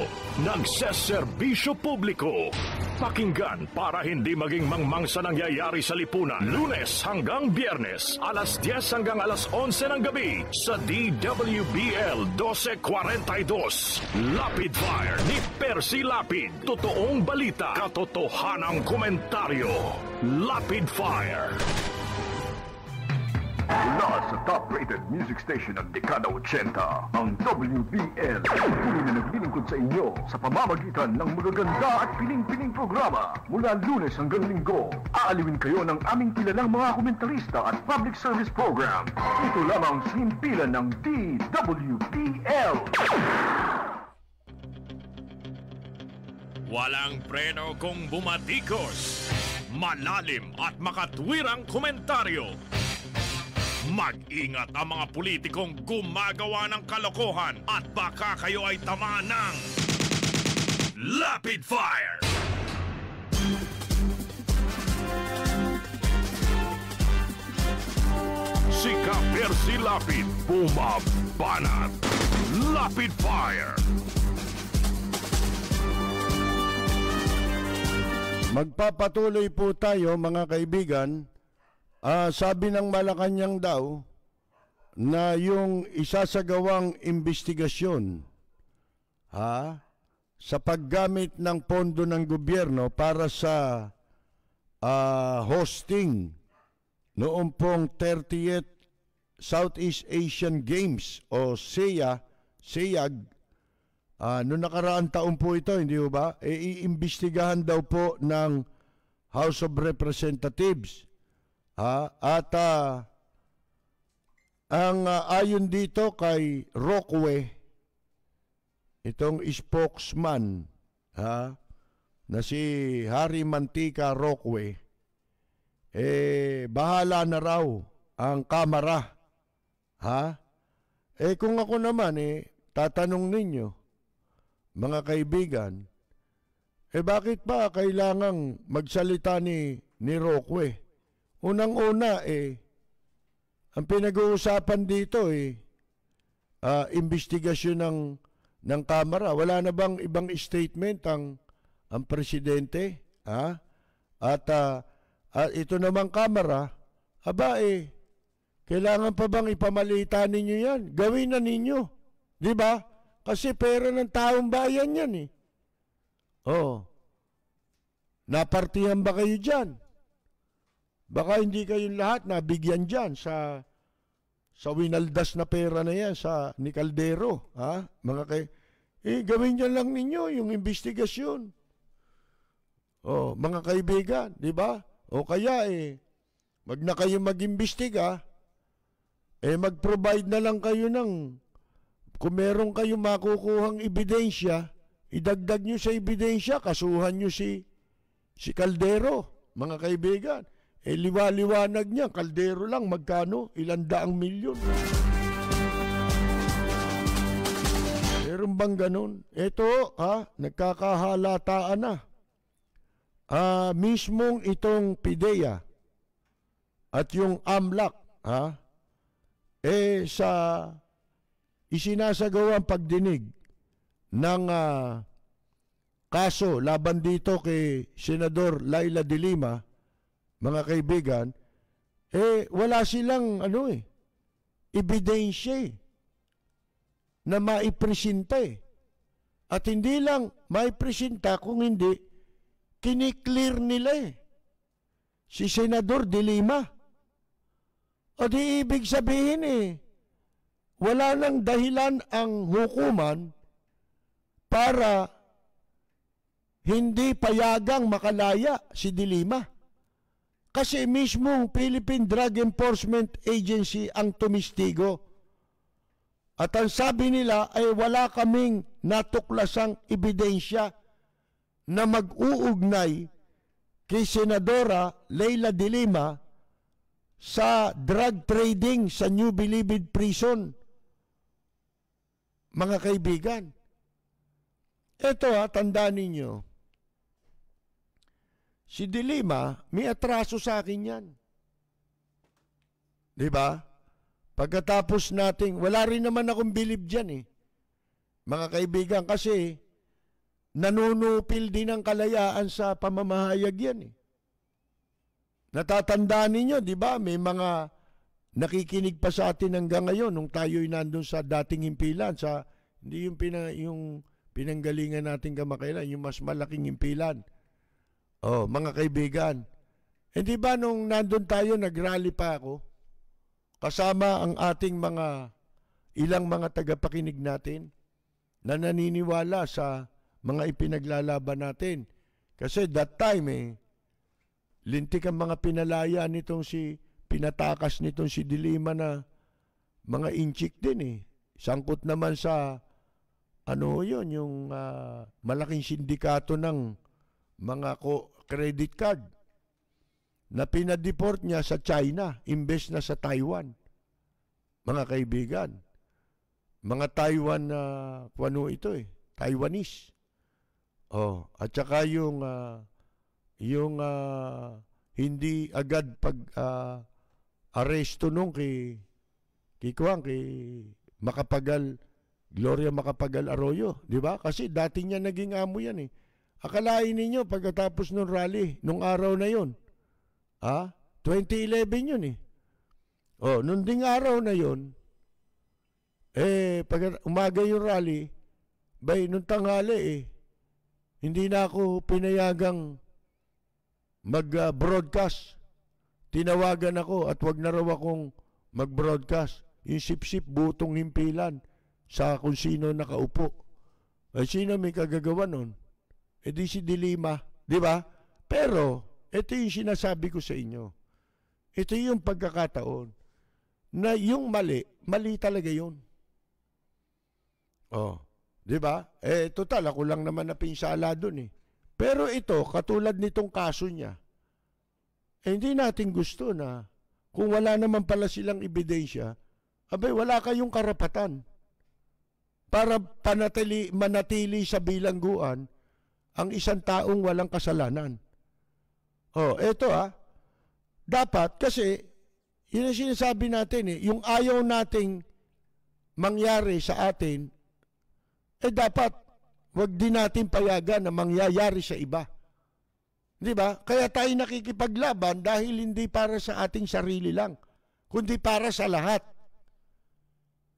nagseserbisyo publiko. Pakinggan para hindi maging mangmang sa nangyayari sa lipunan. Lunes hanggang Biyernes, alas 10 hanggang alas 11 ng gabi sa DWBL 1242. Lapid Fire ni Percy Lapid. Totoong balita, katotohanang komentaryo. Lapid Fire. Mula sa top-rated music station ng dekada 80, ang WBL. Tuloy na naglilingkod sa inyo sa pamamagitan ng magaganda at piling-piling programa. Mula Lunes hanggang Linggo, aaliwin kayo ng aming kilalang mga komentarista at public service program. Ito lamang sa himpilan ng DWBL. Walang preno kung bumatikos. Malalim at makatwirang komentaryo. Mag-ingat ang mga politikong gumagawa ng kalokohan at baka kayo ay tamaan ng Lapid Fire! Si Percy Lapid, bumabanat. Lapid Fire! Magpapatuloy po tayo mga kaibigan. Sabi ng Malacanang daw na yung isasagawang investigasyon sa paggamit ng pondo ng gobyerno para sa hosting noong pong 30th Southeast Asian Games o SEAG. Noong nakaraang taon po ito, hindi ba? Iimbestigahan daw po ng House of Representatives. Ang ayon dito kay Roque, itong spokesman na si Harry Mantika Roque, bahala na raw ang Kamara. Kung ako naman, tatanong ninyo, mga kaibigan, bakit ba kailangang magsalita ni Roque? Unang-una, ang pinag-uusapan dito, investigasyon ng Kamara. Wala na bang ibang statement ang presidente? At ito namang Kamara, kailangan pa bang ipamalita ninyo yan? Gawin na ninyo. Di ba? Kasi pera ng taong bayan yan napartihan ba kayo dyan? Baka hindi kayong lahat nabigyan dyan sa winaldas na pera na yan ni Caldero. Gawin niyo lang ninyo yung investigasyon. Mga kaibigan, di ba? O kaya wag na kayo mag-imbestiga, mag-provide na lang kayo kung meron kayong makukuhang ebidensya, idagdag nyo sa ebidensya, kasuhan nyo si Caldero, mga kaibigan. Liwa-liwanag niya, Caldero lang, magkano? 100 milyon. Meron bang ganun? Ito, nagkakahalataan na. Mismong itong PIDEA at yung AMLAC, sa isinasagawang pagdinig ng kaso laban dito kay Senador Laila de Lima, mga kaibigan, wala silang ebidensya na maipresenta At hindi lang maipresenta kung hindi, kiniklear nila si Senador de Lima. O di ibig sabihin wala nang dahilan ang hukuman para hindi payagang makalaya si de Lima. Kasi mismong Philippine Drug Enforcement Agency ang tumistigo. At ang sabi nila ay wala kaming natuklasang ebidensya na mag-uugnay kay Senadora Leila de Lima sa drug trading sa New Bilibid Prison. Mga kaibigan, ito tandaan ninyo, si De Lima, may atraso sa akin yan. Di ba? Pagkatapos nating, wala rin naman akong bilib dyan eh. Mga kaibigan, kasi nanunupil din ang kalayaan sa pamamahayag yan eh. Natatandaan ninyo, di ba? May mga nakikinig pa sa atin hanggang ngayon nung tayo'y nandun sa dating himpilan, hindi yung pinanggalingan natin kamakailan, yung mas malaking himpilan. Oh, mga kaibigan, hindi ba nung nandun tayo, nagrally pa ako, kasama ang ating ilang mga tagapakinig natin, na naniniwala sa mga ipinaglalaban natin. Kasi that time lintik ang mga pinalaya nitong pinatakas nitong si De Lima na mga inchik din Sangkot naman sa yung malaking sindikato ng mga credit card na pinadeport niya sa China imbes na sa Taiwan. Mga kaibigan, mga Taiwan Taiwanese. Oh, at saka yung hindi agad aresto nung kay Gloria Macapagal Arroyo, di ba? Kasi dati niya naging amo yan Akalain ninyo pagkatapos ng rally, nung araw na yon, 2011 yun Oh, nung ding araw na yon, pag umaga yung rally, nung tanghali hindi na ako pinayagang mag-broadcast. Tinawagan ako at wag na raw akong mag-broadcast. Yung sip-sip butong himpilan sa kung sino nakaupo. Sino may kagagawa nun? Di si De Lima, di ba? Pero, ito yung sinasabi ko sa inyo. Ito yung pagkakataon na yung mali talaga yun. Oh, di ba? Total, ako lang naman napinsala dun Pero ito, katulad nitong kaso niya, hindi natin gusto na kung wala naman pala silang ebidensya, wala kayong karapatan para manatili sa bilangguan ang isang taong walang kasalanan. Oh, eto dapat kasi, yun ang sinasabi natin yung ayaw nating mangyari sa atin, dapat wag din natin payagan na mangyayari sa iba. Di ba? Kaya tayo nakikipaglaban dahil hindi para sa ating sarili lang, kundi para sa lahat.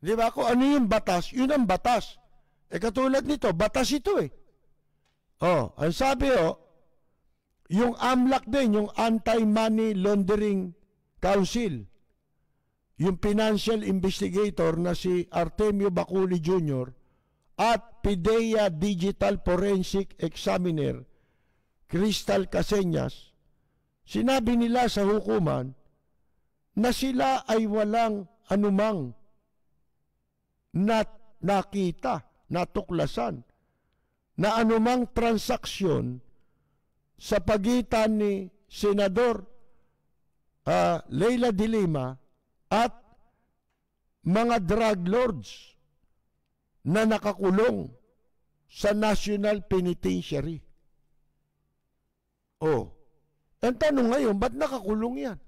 Di ba? Kung ano yung batas, yun ang batas. Katulad nito, batas ito Oh, ang sabi yung AMLAC din, yung Anti-Money Laundering Council, yung financial investigator na si Artemio Baculi Jr. at PIDEA Digital Forensic Examiner Crystal Caseñas, sinabi nila sa hukuman na sila ay walang anumang natuklasan na anumang transaksyon sa pagitan ni Senador Leila De Lima at mga drug lords na nakakulong sa National Penitentiary. Oh, ang tanong ngayon, ba't nakakulong yan?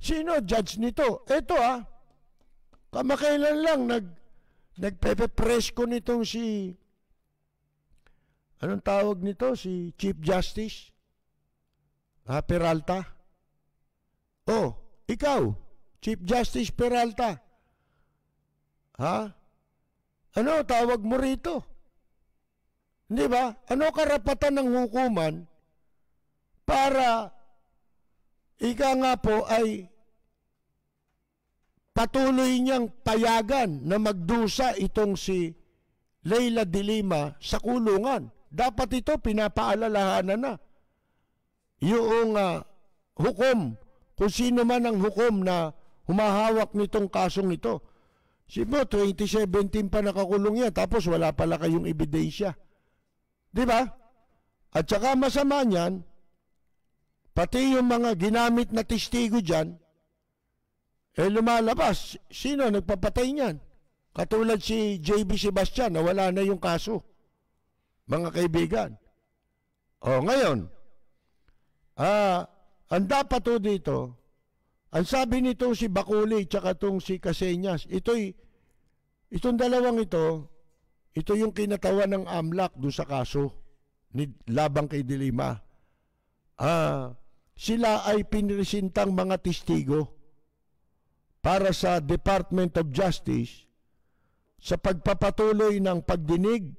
Sino judge nito? Ito kamakailan lang nagpepe-presko nitong anong tawag nito? Si Chief Justice Peralta. Oh, ikaw, Chief Justice Peralta. Ano tawag mo rito? Hindi ba? Ano karapatan ng hukuman para ika nga po ay patuloy niyang payagan na magdusa itong si Leila De Lima sa kulungan? Dapat ito pinapaalalahanan na. Yung hukom, kung sino man ang hukom na humahawak nitong kasong ito. Siyempre, 2017 pa nakakulong yan, tapos wala pala kayong ebidensya. Di ba? At saka masama niyan, pati yung mga ginamit na testigo dyan, lumalabas. Sino nagpapatay niyan? Katulad si JB Sebastian na wala na yung kaso. Mga kaibigan. Ngayon, ang dapat to dito, ang sabi nito si Bakuli tsaka itong si Caseñas, itong dalawang ito yung kinatawan ng AMLAC doon sa kaso labang kay De Lima. Sila ay pinresentang mga testigo para sa Department of Justice sa pagpapatuloy ng pagdinig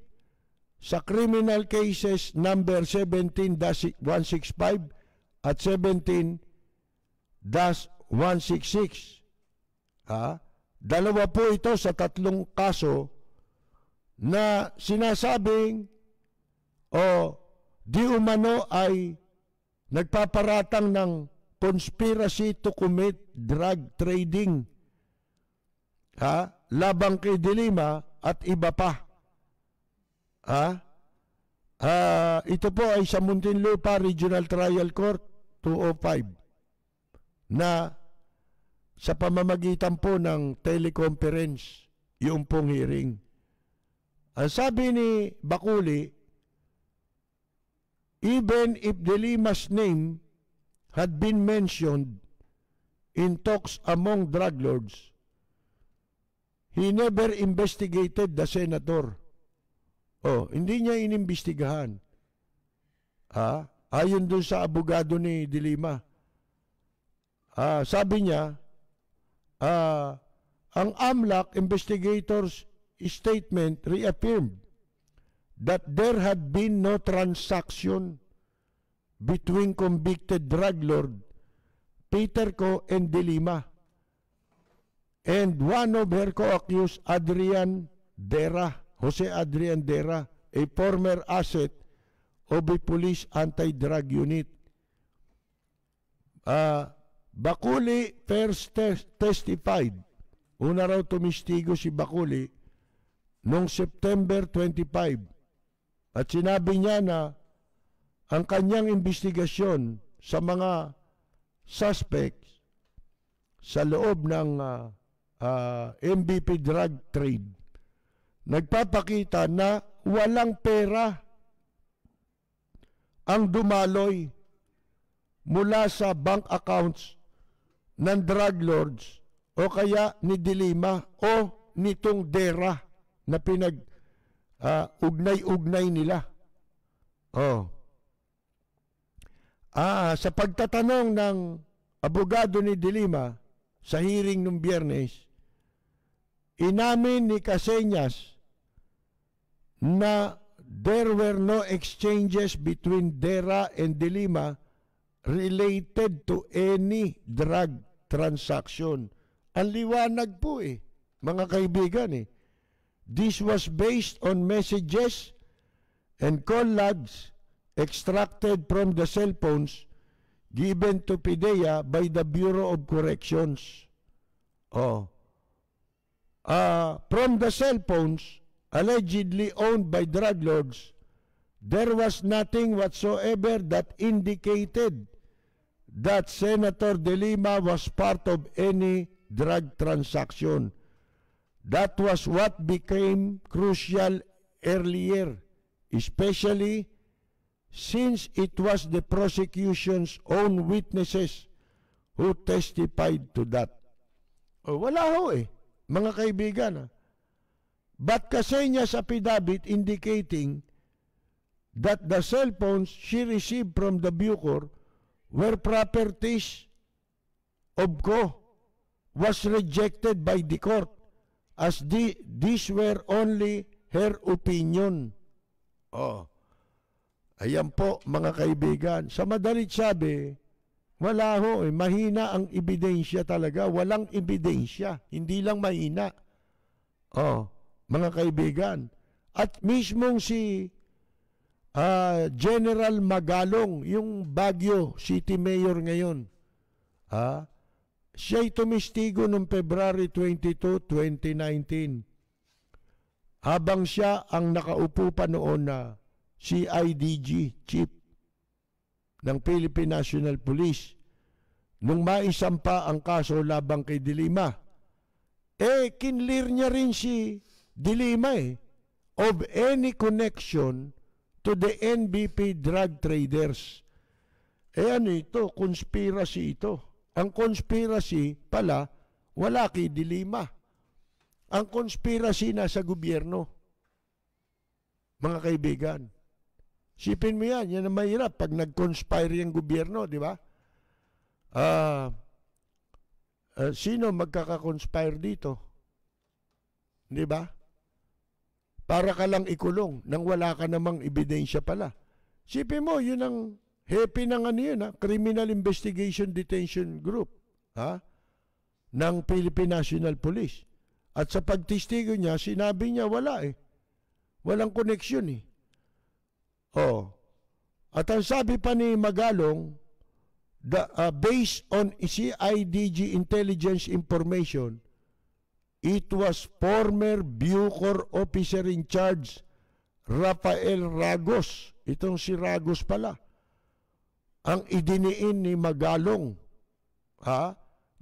sa criminal cases number 17-165 at 17-166. Dalawa po ito sa tatlong kaso na sinasabing di umano ay nagpaparatang ng conspiracy to commit drug trading labang kay De Lima at iba pa. Ito po ay sa Muntinlupa Regional Trial Court 205 na sa pamamagitan po ng teleconference yung pong hearing. Ang sabi ni Bakuli, even if De Lima's name had been mentioned in talks among drug lords, he never investigated the senator. Hindi niya inimbestigahan. Ayon doon sa abogado ni De Lima. Sabi niya, ang AMLAC investigators' statement reaffirmed that there had been no transaction between convicted drug lord Peter Co and De Lima and one of her co-accused, Jose Adrian Dera, a former asset of a police anti-drug unit. Bakuli first testified. Una raw tumistigo si Bakuli noong September 25. At sinabi niya na ang kanyang investigasyon sa mga suspects sa loob ng MVP drug trade nagpapakita na walang pera ang dumaloy mula sa bank accounts ng drug lords o kaya ni De Lima o nitong Dera na ugnay-ugnay nila. Sa pagtatanong ng abogado ni De Lima sa hearing nung Biyernes, inamin ni Caseñas na there were no exchanges between Dera and De Lima related to any drug transaction. Ang liwanag po mga kaibigan This was based on messages and call logs extracted from the cell phones given to PIDEA by the Bureau of Corrections. From the cell phones allegedly owned by drug lords, there was nothing whatsoever that indicated that Senator De Lima was part of any drug transaction. That was what became crucial earlier, especially since it was the prosecution's own witnesses who testified to that. Wala mga kaibigan. But Caseñas' affidavit indicating that the cell phones she received from the Bucor were properties of Co was rejected by the court as these were only her opinion. Ayan po mga kaibigan. Sa madalit sabi, wala mahina ang ebidensya talaga. Walang ebidensya. Hindi lang mahina. Mga kaibigan. At mismong si General Magalong, yung Baguio City Mayor ngayon, siya'y tumistigo noong February 22, 2019. Habang siya ang nakaupo pa noon na CIDG, Chief ng Philippine National Police, nung maisampa ang kaso labang kay De Lima. Kinlear niya rin si De Lima of any connection to the NBP drug traders. Ano ito? Conspiracy ito. Ang conspiracy pala, wala kay Dilima. Ang conspiracy nasa gobyerno. Mga kaibigan. Sipin mo yan ang mahirap pag nag-conspire yung gobyerno, di ba? Sino magkaka-conspire dito? Di ba? Para ka lang ikulong nang wala ka namang ebidensya pala. Sipin mo, yun ang happy ng Criminal Investigation Detention Group ng Philippine National Police. At sa pagtistigo niya, sinabi niya wala Walang koneksyon At ang sabi pa ni Magalong, based on CIDG intelligence information, it was former Bucor officer in charge, Rafael Ragos. Itong si Ragos pala. Ang idiniin ni Magalong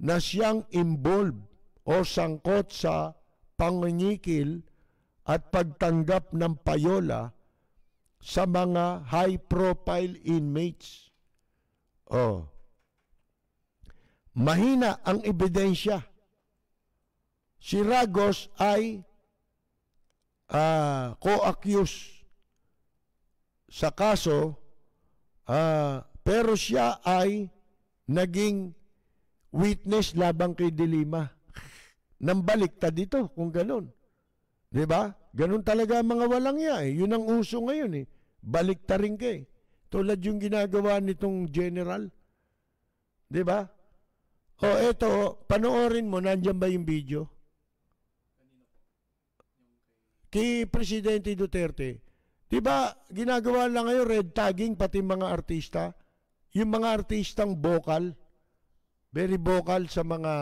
na siyang involved o sangkot sa pangingikil at pagtanggap ng payola sa mga high-profile inmates. Mahina ang ebidensya. Si Ragos ay co-accused sa kaso, pero siya ay naging witness labang kay Dilima. Nambaliktad dito kung ganun. Diba? Ganun talaga mga walang Yun ang uso ngayon Baliktarin ka Tulad yung ginagawa nitong general. Diba? Eto, panoorin mo, nandiyan ba yung video? Kay Presidente Duterte. Diba, ginagawa lang ngayon red tagging pati mga artista. Yung mga artistang vocal, very vocal sa mga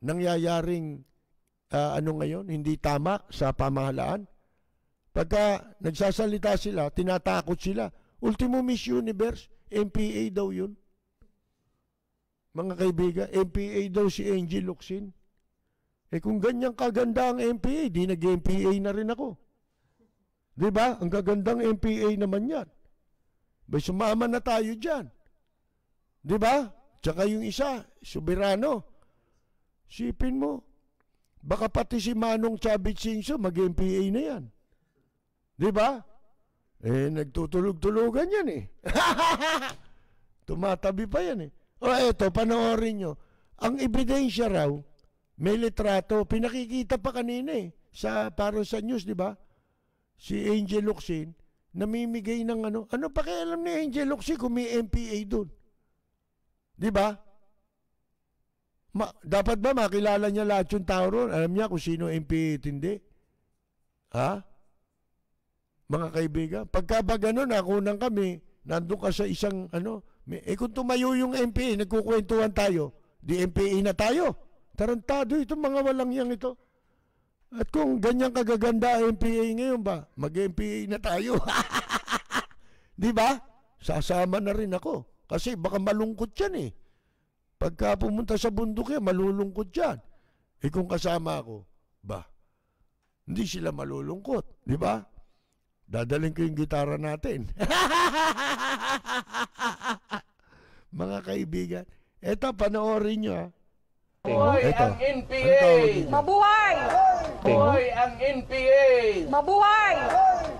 nangyayaring ngayon, hindi tama sa pamahalaan. Pagka nagsasalita sila, tinatakot sila. Ultimo Miss Universe, MPA daw yun. Mga kaibigan, MPA daw si Angel Locsin. Kung ganyan kaganda ang MPA, di nag-MPA na rin ako. Diba? Ang gagandang MPA naman yan. Sumama na tayo dyan. Diba? Tsaka yung isa, Soberano. Sipin mo, baka pati si Manong Chavit Singso mag-MPA na yan. Diba? Nagtutulog-tulugan yan Tumatabi pa yan eto, panoorin nyo. Ang ebidensya raw, may litrato, pinakikita pa kanina para sa news, diba? Si Angel Locsin, namimigay ng ano pakialam ni Angel Locsin kung may MPA doon? Diba? Dapat ba makilala niya lahat yung tao ron? Alam niya kung sino MPA at hindi? Mga kaibigan, pagka ba ganun, nakunan kami, nandun ka sa isang kung tumayo yung MPA, nagkukwentuhan tayo, di MPA na tayo. Tarantado itong mga walang yang ito. At kung ganyan kagaganda MPA ngayon ba, mag-MPA na tayo. Di ba? Sasama na rin ako. Kasi baka malungkot yan Pagka pumunta sa bundok yan, malulungkot yan. Kung kasama ako, hindi sila malulungkot. Di ba? Dadaling ko yung gitara natin. Mga kaibigan, eto, panoorin nyo Buhay ang NPA! Mabuhay! Buhay ang NPA! Mabuhay!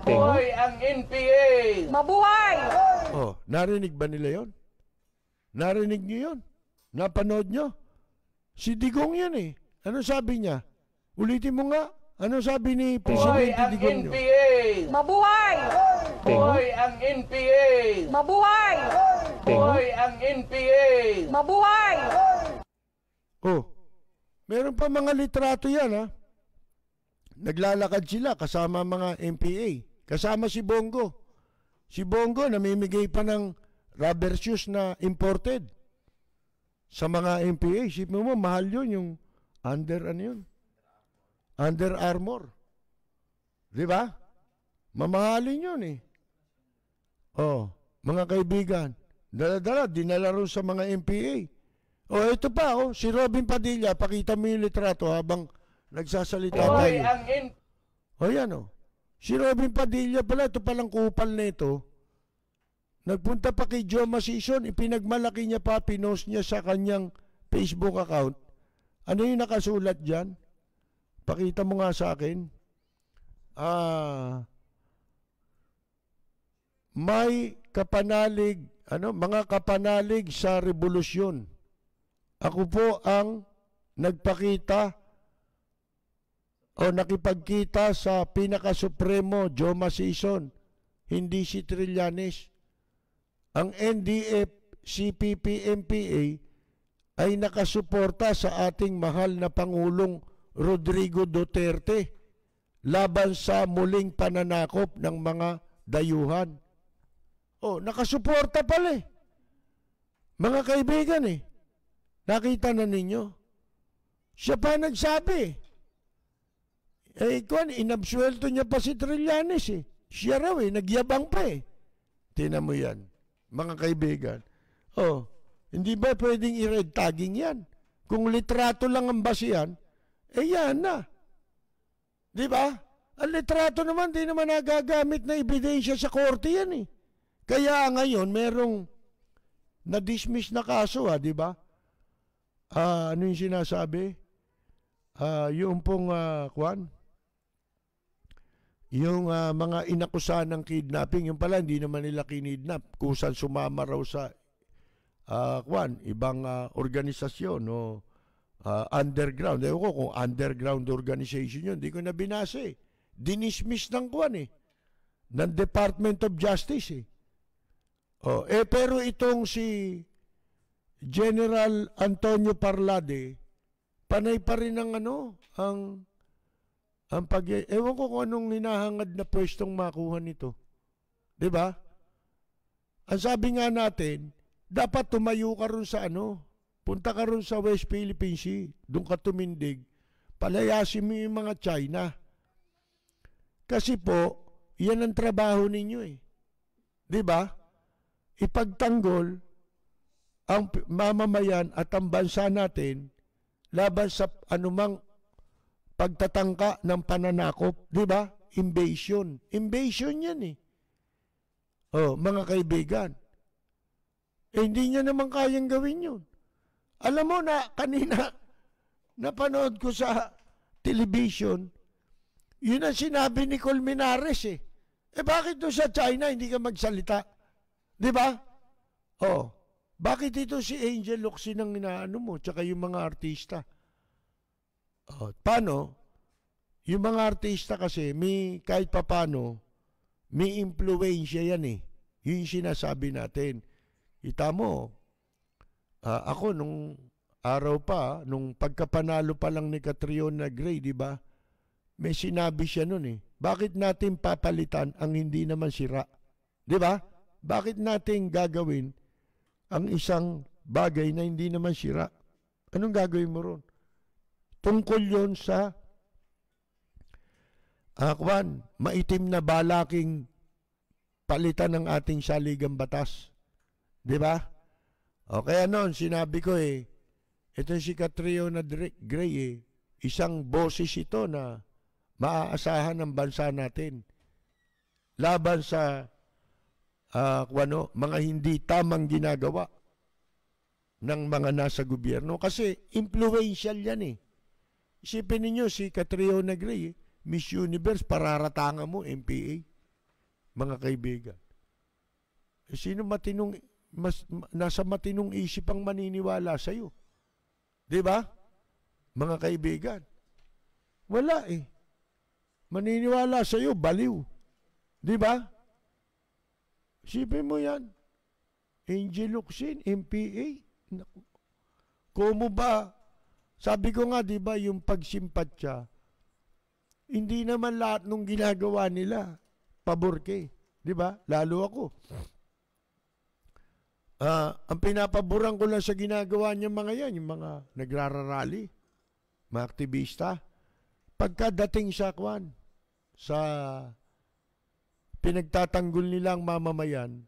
Buhay ang NPA! Mabuhay! Narinig ba nila yon? Narinig nyo yon? Napanood nyo? Si Digong yan Ano sabi niya? Ulitin mo nga. Ano sabi ni Buhay Presidente ang Digong nyo? NPA! Mabuhay! Buhay ang NPA! Mabuhay! Buhay ang NPA! Mabuhay! Meron pa mga litrato yan Naglalakad sila kasama mga MPA. Kasama si Bongo. Si Bongo namimigay pa ng rubber shoes na imported sa mga MPA. Sipin mo, mahal yun yung Under Armour. Di ba? Mamahalin yun mga kaibigan. Dala-dala, dinalaro sa mga MPA. Ito pa si Robin Padilla, pakita mo yung litrato habang nagsasalita tayo. Buhay ang NPA! Yan Si Robin Padilla pala, ito palang kupal nito. Nagpunta pa kay Joma Sison, ipinagmalaki niya pa, pinost niya sa kanyang Facebook account. Ano yung nakasulat dyan? Pakita mo nga sa akin. May kapanalig, mga kapanalig sa revolusyon. Ako po ang nagpakita o nakipagkita sa pinakasupremo, Joma Sison, hindi si Trillanes. Ang NDF, CPP, MPA ay nakasuporta sa ating mahal na Pangulong Rodrigo Duterte laban sa muling pananakop ng mga dayuhan. Nakasuporta pala eh. Mga kaibigan eh. Nakita na ninyo. Siya pa nagsabi. Inabsuelto niya pa si Trillanes eh. Siya raw eh, nagyabang pa eh. Tingnan mo yan, mga kaibigan. Hindi ba pwedeng i-red tagging yan? Kung litrato lang ang basihan, yan na. Di ba? Ang litrato naman, di naman nagagamit na ebidensya sa korte yan eh. Kaya ngayon, merong na-dismiss na kaso di ba? Ano yung sinasabi? Yung pong, yung mga inakusahan ng kidnapping, yung pala hindi naman nila kinidnap. Kusan sumama raw sa ibang organisasyon o underground. Ewan ko kung underground organization yun. Hindi ko na binasa eh. Dinismiss ng ng Department of Justice eh. Pero itong si General Antonio Parlade, panay pa rin ang ewan ko kung anong hinahangad na pwestong makuha nito. Diba? Ang sabi nga natin, dapat tumayo ka ron sa punta ka ron sa West Philippine Sea, doon ka tumindig, palayasin mo yung mga China. Kasi po, yan ang trabaho ninyo eh. Diba? Ipagtanggol ang mamamayan at ang bansa natin laban sa anumang pagtatangka ng pananakop, di ba? Invasion. Invasion yan eh. Mga kaibigan. Hindi niya naman kayang gawin yun. Alam mo na, kanina, napanood ko sa television, yun ang sinabi ni Colmenares eh. Bakit doon sa China hindi ka magsalita? Di ba? Bakit ito si Angel Locsin ang inaano mo, tsaka yung mga artista? Paano? Yung mga artista kasi, kahit papano, may impluensya yan eh. Yun yung sinasabi natin. Kita mo, ako nung araw pa, nung pagkapanalo pa lang ni Catriona Gray, di ba? May sinabi siya nun eh. Bakit natin papalitan ang hindi naman sira? Di ba? Bakit natin gagawin ang isang bagay na hindi naman sira? Anong gagawin mo ron? Tungkol yon sa maitim na balaking palitan ng ating saligang batas. Di ba? Kaya noon, sinabi ko ito si Catriona Gray isang boses ito na maaasahan ng bansa natin laban sa mga hindi tamang ginagawa ng mga nasa gobyerno. Kasi influential yan eh. Isipin ninyo si Catriona Gray, Miss Universe, pararatangan mo, MPA. Mga kaibigan. Sino nasa matinong isip ang maniniwala sa'yo? Diba? Mga kaibigan. Wala eh. Maniniwala sa'yo, baliw. Diba? Isipin mo yan. Angel Locsin, MPA. Kumo ba? Sabi ko nga, di ba, yung pagsimpatya, hindi naman lahat nung ginagawa nila, pabor kay. Di ba? Lalo ako. Ang pinapaboran ko lang sa ginagawa niya mga yan, yung mga nagrararally, mga aktivista, pagkadating sa sa pinagtatanggol nilang mamamayan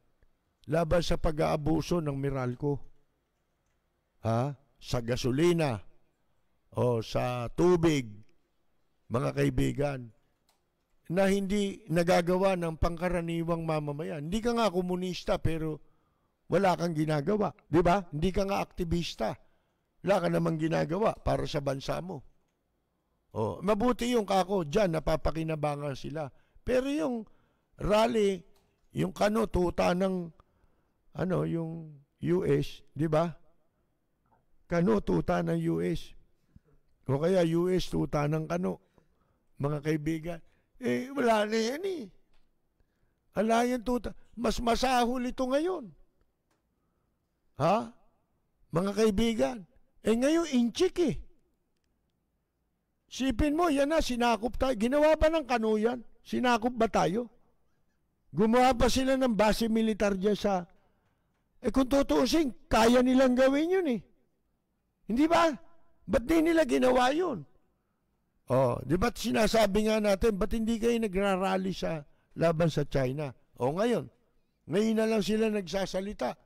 laban sa pag-aabuso ng Meralco. Sa gasolina o sa tubig, mga kaibigan. na hindi nagagawa ng pangkaraniwang mamamayan. Hindi ka nga komunista pero wala kang ginagawa. Di ba? Hindi ka nga aktivista. Wala ka namang ginagawa para sa bansa mo. Mabuti yung kako, dyan napapakinabangan sila. Pero yung rally, yung tuta ng yung US, di ba? Tuta ng US. O kaya US, tuta ng mga kaibigan. Wala na yan eh. Wala yan tuta. Mas masahol ito ngayon. Ha? Mga kaibigan. Ngayon, inchik eh. Sipin mo, yan na, sinakop tayo. Ginawa ba ng yan? Sinakop ba tayo? Gumawa ba sila ng base militar dyan sa... kung tutuusin, kaya nilang gawin yun eh. Hindi ba? Ba't di nila ginawa yun? Di ba't sinasabi nga natin, ba't hindi kayo nagrarally sa laban sa China? Ngayon na lang sila nagsasalita.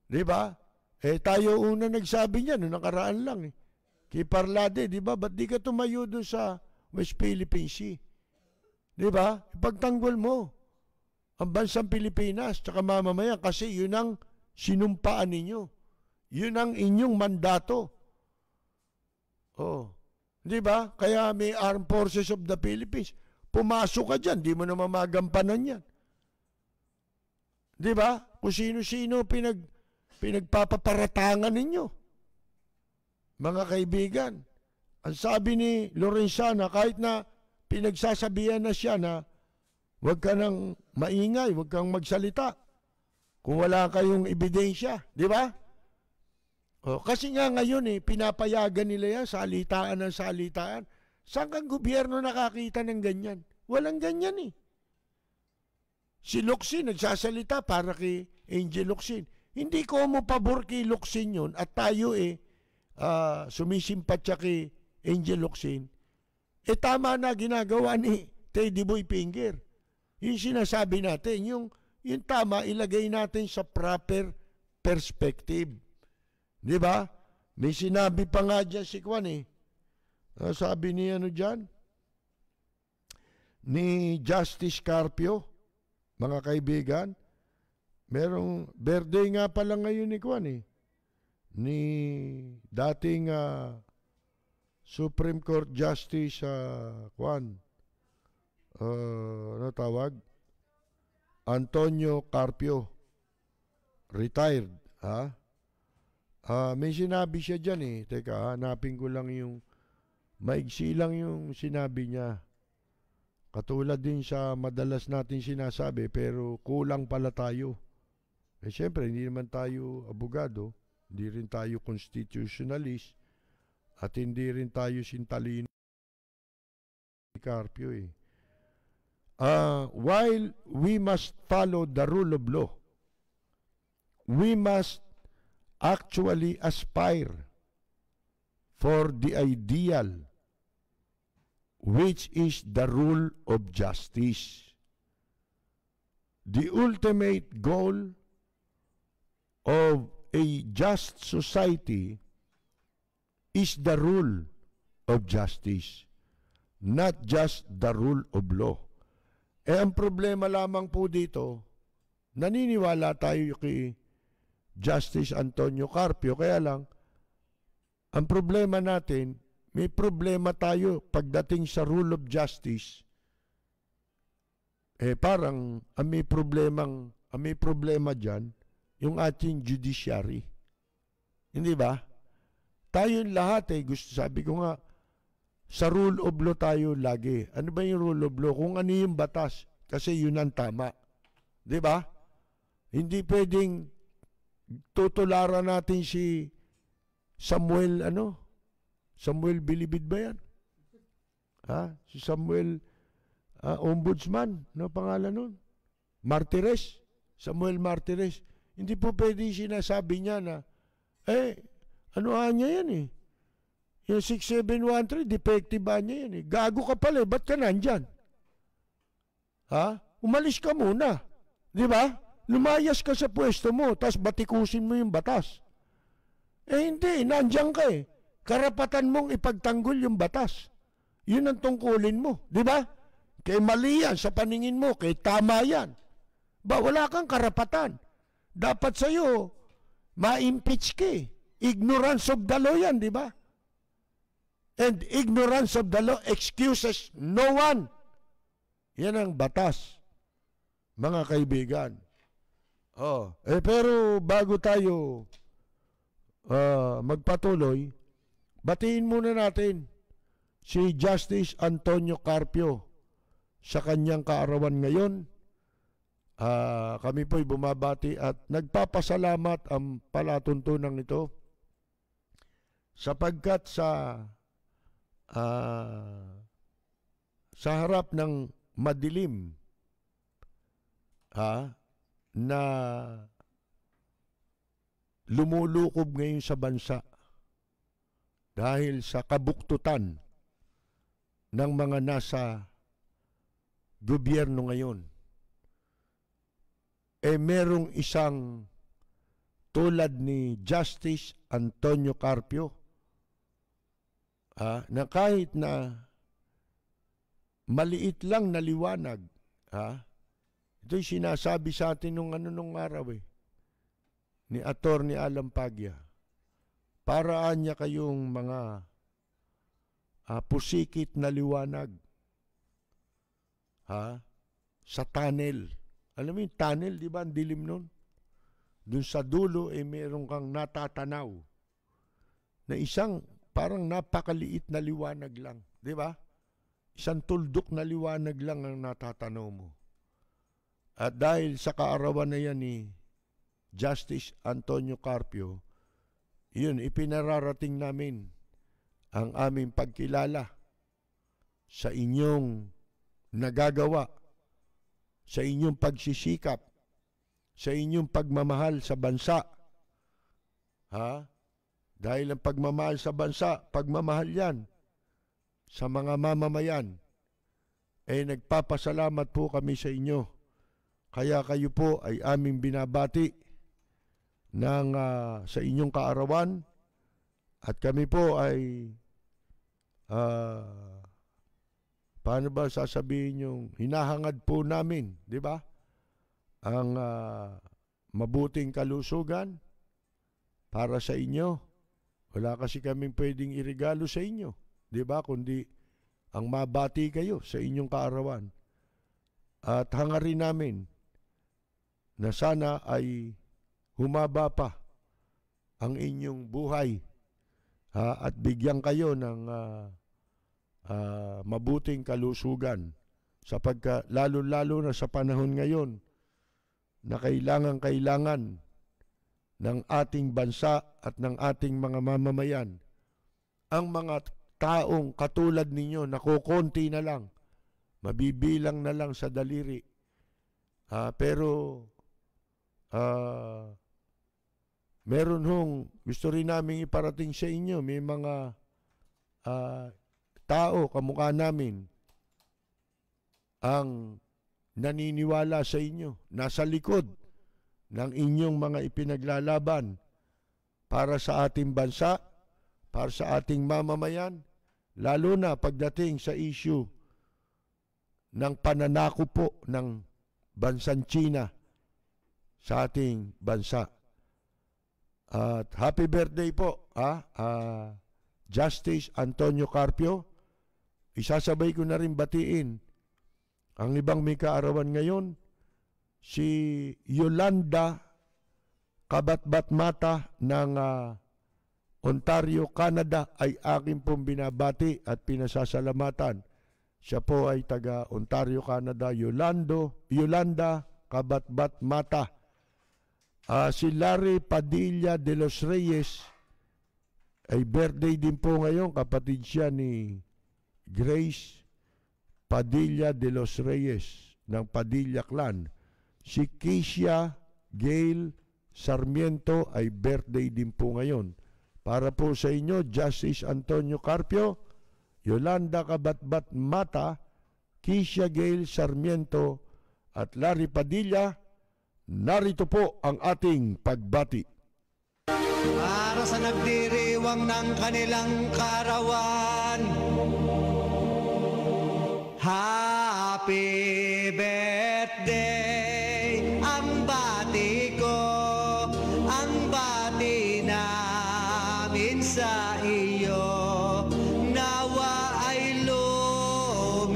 Di ba? Tayo una nagsabi niya, noong nakaraan lang eh. Kay Parlade, di ba? Ba't di ka tumayo doon sa West Philippine Sea? Di ba? Ipagtanggol mo ang bansang Pilipinas tsaka mamamayan kasi yun ang sinumpaan ninyo. Yun ang inyong mandato. Di ba? Kaya may Armed Forces of the Philippines. Pumasok ka dyan, di mo na mamagampanan yan. Di ba? Kung sino-sino pinagpapaparatangan ninyo. Mga kaibigan, ang sabi ni Lorenzana, kahit na pinagsasabihan na siya na huwag ka nang maingay, huwag kang magsalita kung wala kayong ebidensya, di ba? Kasi nga ngayon pinapayagan nila yan, salitaan ng salitaan. Saan kang gobyerno nakakita ng ganyan? Walang ganyan eh. Si Locsin nagsasalita para kay Angel Locsin. Hindi ko mo pabor kay Locsin yun at tayo sumisimpatya kay Angel Locsin. Tama na ginagawa ni Teddy Boy Finger. Yung sinasabi natin, yung tama, ilagay natin sa proper perspective. Di ba? May sinabi pa nga dyan si Kwan eh. Sabi ni dyan? Ni Justice Carpio, mga kaibigan, merong birthday nga pala ngayon ni Kwan eh. Ni dating Supreme Court Justice Kwan. Ano tawag? Antonio Carpio. Retired. May sinabi siya dyan eh. Teka, hanapin ko lang yung maigsi lang yung sinabi niya. Katulad din sa madalas natin sinasabi, pero kulang pala tayo. Siyempre, hindi naman tayo abogado, hindi rin tayo constitutionalist, at hindi rin tayo sintalino ni Carpio eh. While we must follow the rule of law, we must actually aspire for the ideal, which is the rule of justice. The ultimate goal of a just society is the rule of justice, not just the rule of law. Ang problema lamang po dito, naniniwala tayo kay Justice Antonio Carpio, kaya lang, ang problema natin, may problema tayo pagdating sa rule of justice. Parang ang may problema dyan, yung ating judiciary. Hindi ba? Tayo lahat sabi ko nga, sa rule of law tayo lagi. Ano ba yung rule of law? Kung ano yung batas, kasi yun ang tama. Di ba? Hindi pwedeng tutularan natin si Samuel, Samuel Bilibid ba yan? Si Samuel Ombudsman, ano pangalan nun? Martires, Samuel Martires. Hindi po pwede sinasabi niya na, ano niya yan eh? Yung 6713, defective ba niya yan eh? Gago ka pala, ba't ka nandyan? Umalis ka muna. Di ba? Lumayas ka sa pwesto mo, tapos batikusin mo yung batas. Hindi, nandyan ka eh. Karapatan mong ipagtanggol yung batas. Yun ang tungkulin mo. Di ba? Kay mali yan sa paningin mo, kay tama yan. Ba, wala kang karapatan. Dapat sa'yo, ma-impeach ka eh. Ignorance of the law yan, di ba? And ignorance of the law excuses no one. Yan ang batas, mga kaibigan. Pero bago tayo magpatuloy, batiin muna natin si Justice Antonio Carpio sa kanyang kaarawan ngayon. Kami po'y bumabati at nagpapasalamat ang palatuntunan ito sapagkat sa harap ng madilim na lumulukob ngayon sa bansa dahil sa kabuktutan ng mga nasa gobyerno ngayon, merong isang tulad ni Justice Antonio Carpio na kahit na maliit lang na liwanag, ito'y sinasabi sa atin nung araw ni Attorney Alan Paggia, paraan niya kayong mga pusikit na liwanag sa tunnel. Alam mo yung tunnel, di ba? Ang dilim nun. Doon sa dulo, meron kang natatanaw na isang parang napakaliit na liwanag lang. Di ba? Isang tuldok na liwanag lang ang natatanaw mo. At dahil sa kaarawan na yan ni Justice Antonio Carpio, yun, ipinararating namin ang aming pagkilala sa inyong nagagawa, sa inyong pagsisikap, sa inyong pagmamahal sa bansa. Dahil ang pagmamahal sa bansa, pagmamahal yan sa mga mamamayan, nagpapasalamat po kami sa inyo. Kaya kayo po ay aming binabati sa inyong kaarawan at kami po ay paano ba sasabihin yung hinahangad po namin, di ba? Ang mabuting kalusugan para sa inyo. Wala kasi kaming pwedeng irigalo sa inyo, di ba? Kundi ang mabati kayo sa inyong kaarawan. At hangarin namin na sana ay humaba pa ang inyong buhay at bigyan kayo ng mabuting kalusugan sapagkat lalo-lalo na sa panahon ngayon na kailangan ng ating bansa at ng ating mga mamamayan ang mga taong katulad ninyo na kukunti na lang, mabibilang na lang sa daliri. Pero meron gusto rin namin iparating sa inyo. May mga tao kamukha namin ang naniniwala sa inyo, nasa likod ng inyong mga ipinaglalaban para sa ating bansa, para sa ating mamamayan, lalo na pagdating sa issue ng pananakop po ng bansang China sa ating bansa. At happy birthday po, Justice Antonio Carpio. Isasabay ko na rin batiin ang ibang may kaarawan ngayon, si Yolanda Kabatbatmata ng Ontario, Canada ay aking pong binabati at pinasasalamatan. Siya po ay taga Ontario, Canada. Yolanda Kabatbatmata. Si Larry Padilla de los Reyes ay birthday din po ngayon. Kapatid siya ni Grace Padilla de los Reyes ng Padilla Clan. Si Keisha Gail Sarmiento ay birthday din po ngayon. Para po sa inyo, Justice Antonio Carpio, Yolanda Kabatbatmata, Keisha Gail Sarmiento at Larry Padilla, narito po ang ating pagbati. Para sa nagdiriwang ng kanilang karawan, happy Happy birthday, ang bati ko, ang bati namin sa iyo. Nawa ay lumigaya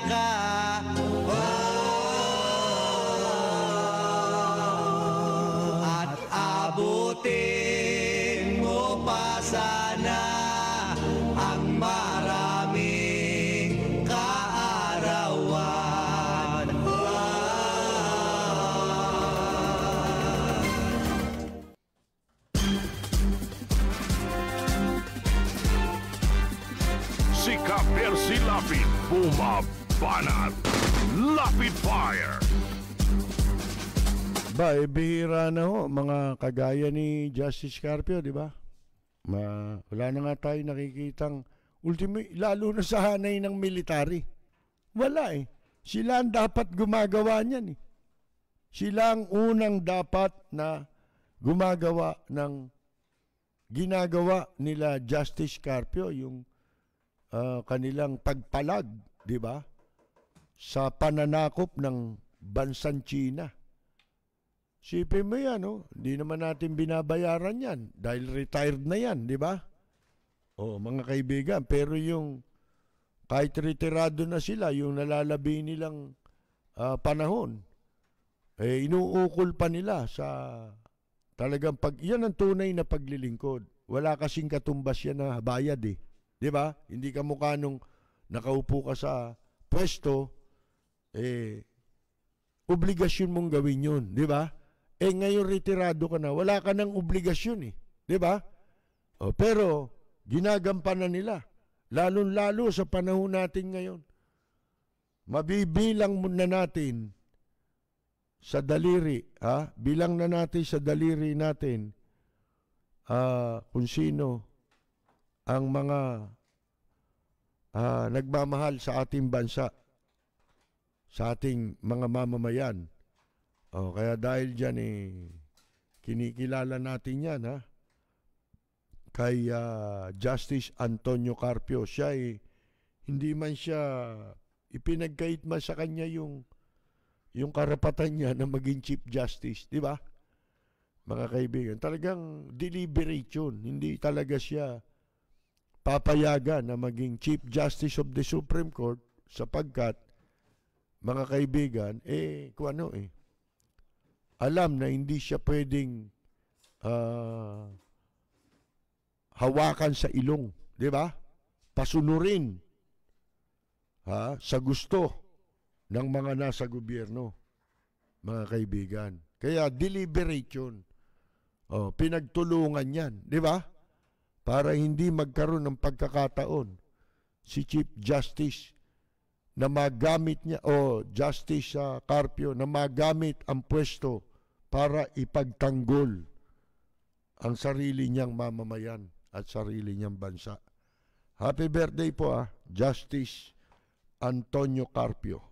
ka. At abutin mo pa sana ang maraming kaarawan. Si Ka-Percy Lapid, bumabanat. Lapid Fire. Ba, bihira na ho, mga kagaya ni Justice Carpio, di ba? Wala na nga tayo nakikitang lalo na sa hanay ng military. Wala eh. Sila ang dapat gumagawa niyan eh. Sila ang unang dapat na gumagawa ng ginagawa nila Justice Carpio, yung kanilang pagpalag, di ba? Sa pananakop ng bansang China. Sipin mo yan, oh. Hindi naman natin binabayaran yan dahil retired na yan, di ba? O, mga kaibigan, pero yung kahit retirado na sila, yung nalalabi nilang panahon, inuukol pa nila sa talagang yan ang tunay na paglilingkod. Wala kasing katumbas yan na bayad eh. Di ba? Hindi ka mukha nung nakaupo ka sa pwesto, obligasyon mong gawin yun, di ba? Ngayon retirado ka na, wala ka ng obligasyon eh. Di ba? Pero, ginagampanan nila. Lalong-lalo sa panahon natin ngayon. Mabibilang muna natin sa daliri, bilang na natin sa daliri natin kung sino ang mga nagmamahal sa ating bansa, sa ating mga mamamayan. Kaya dahil dyan kinikilala natin yan kay Justice Antonio Carpio. Siya hindi man siya ipinagkait man sa kanya yung karapatan niya na maging Chief Justice, di ba? Mga kaibigan, talagang deliberate yun. Hindi talaga siya papayagan na maging Chief Justice of the Supreme Court sapagkat, mga kaibigan, alam na hindi siya pwedeng hawakan sa ilong, di ba? Pasunurin sa gusto ng mga nasa gobyerno, mga kaibigan. Kaya deliberate yun. Pinagtulungan yan, di ba? Para hindi magkaroon ng pagkakataon si Chief Justice na magamit niya, Justice Carpio, na magamit ang pwesto para ipagtanggol ang sarili niyang mamamayan at sarili niyang bansa. Happy birthday po Justice Antonio Carpio.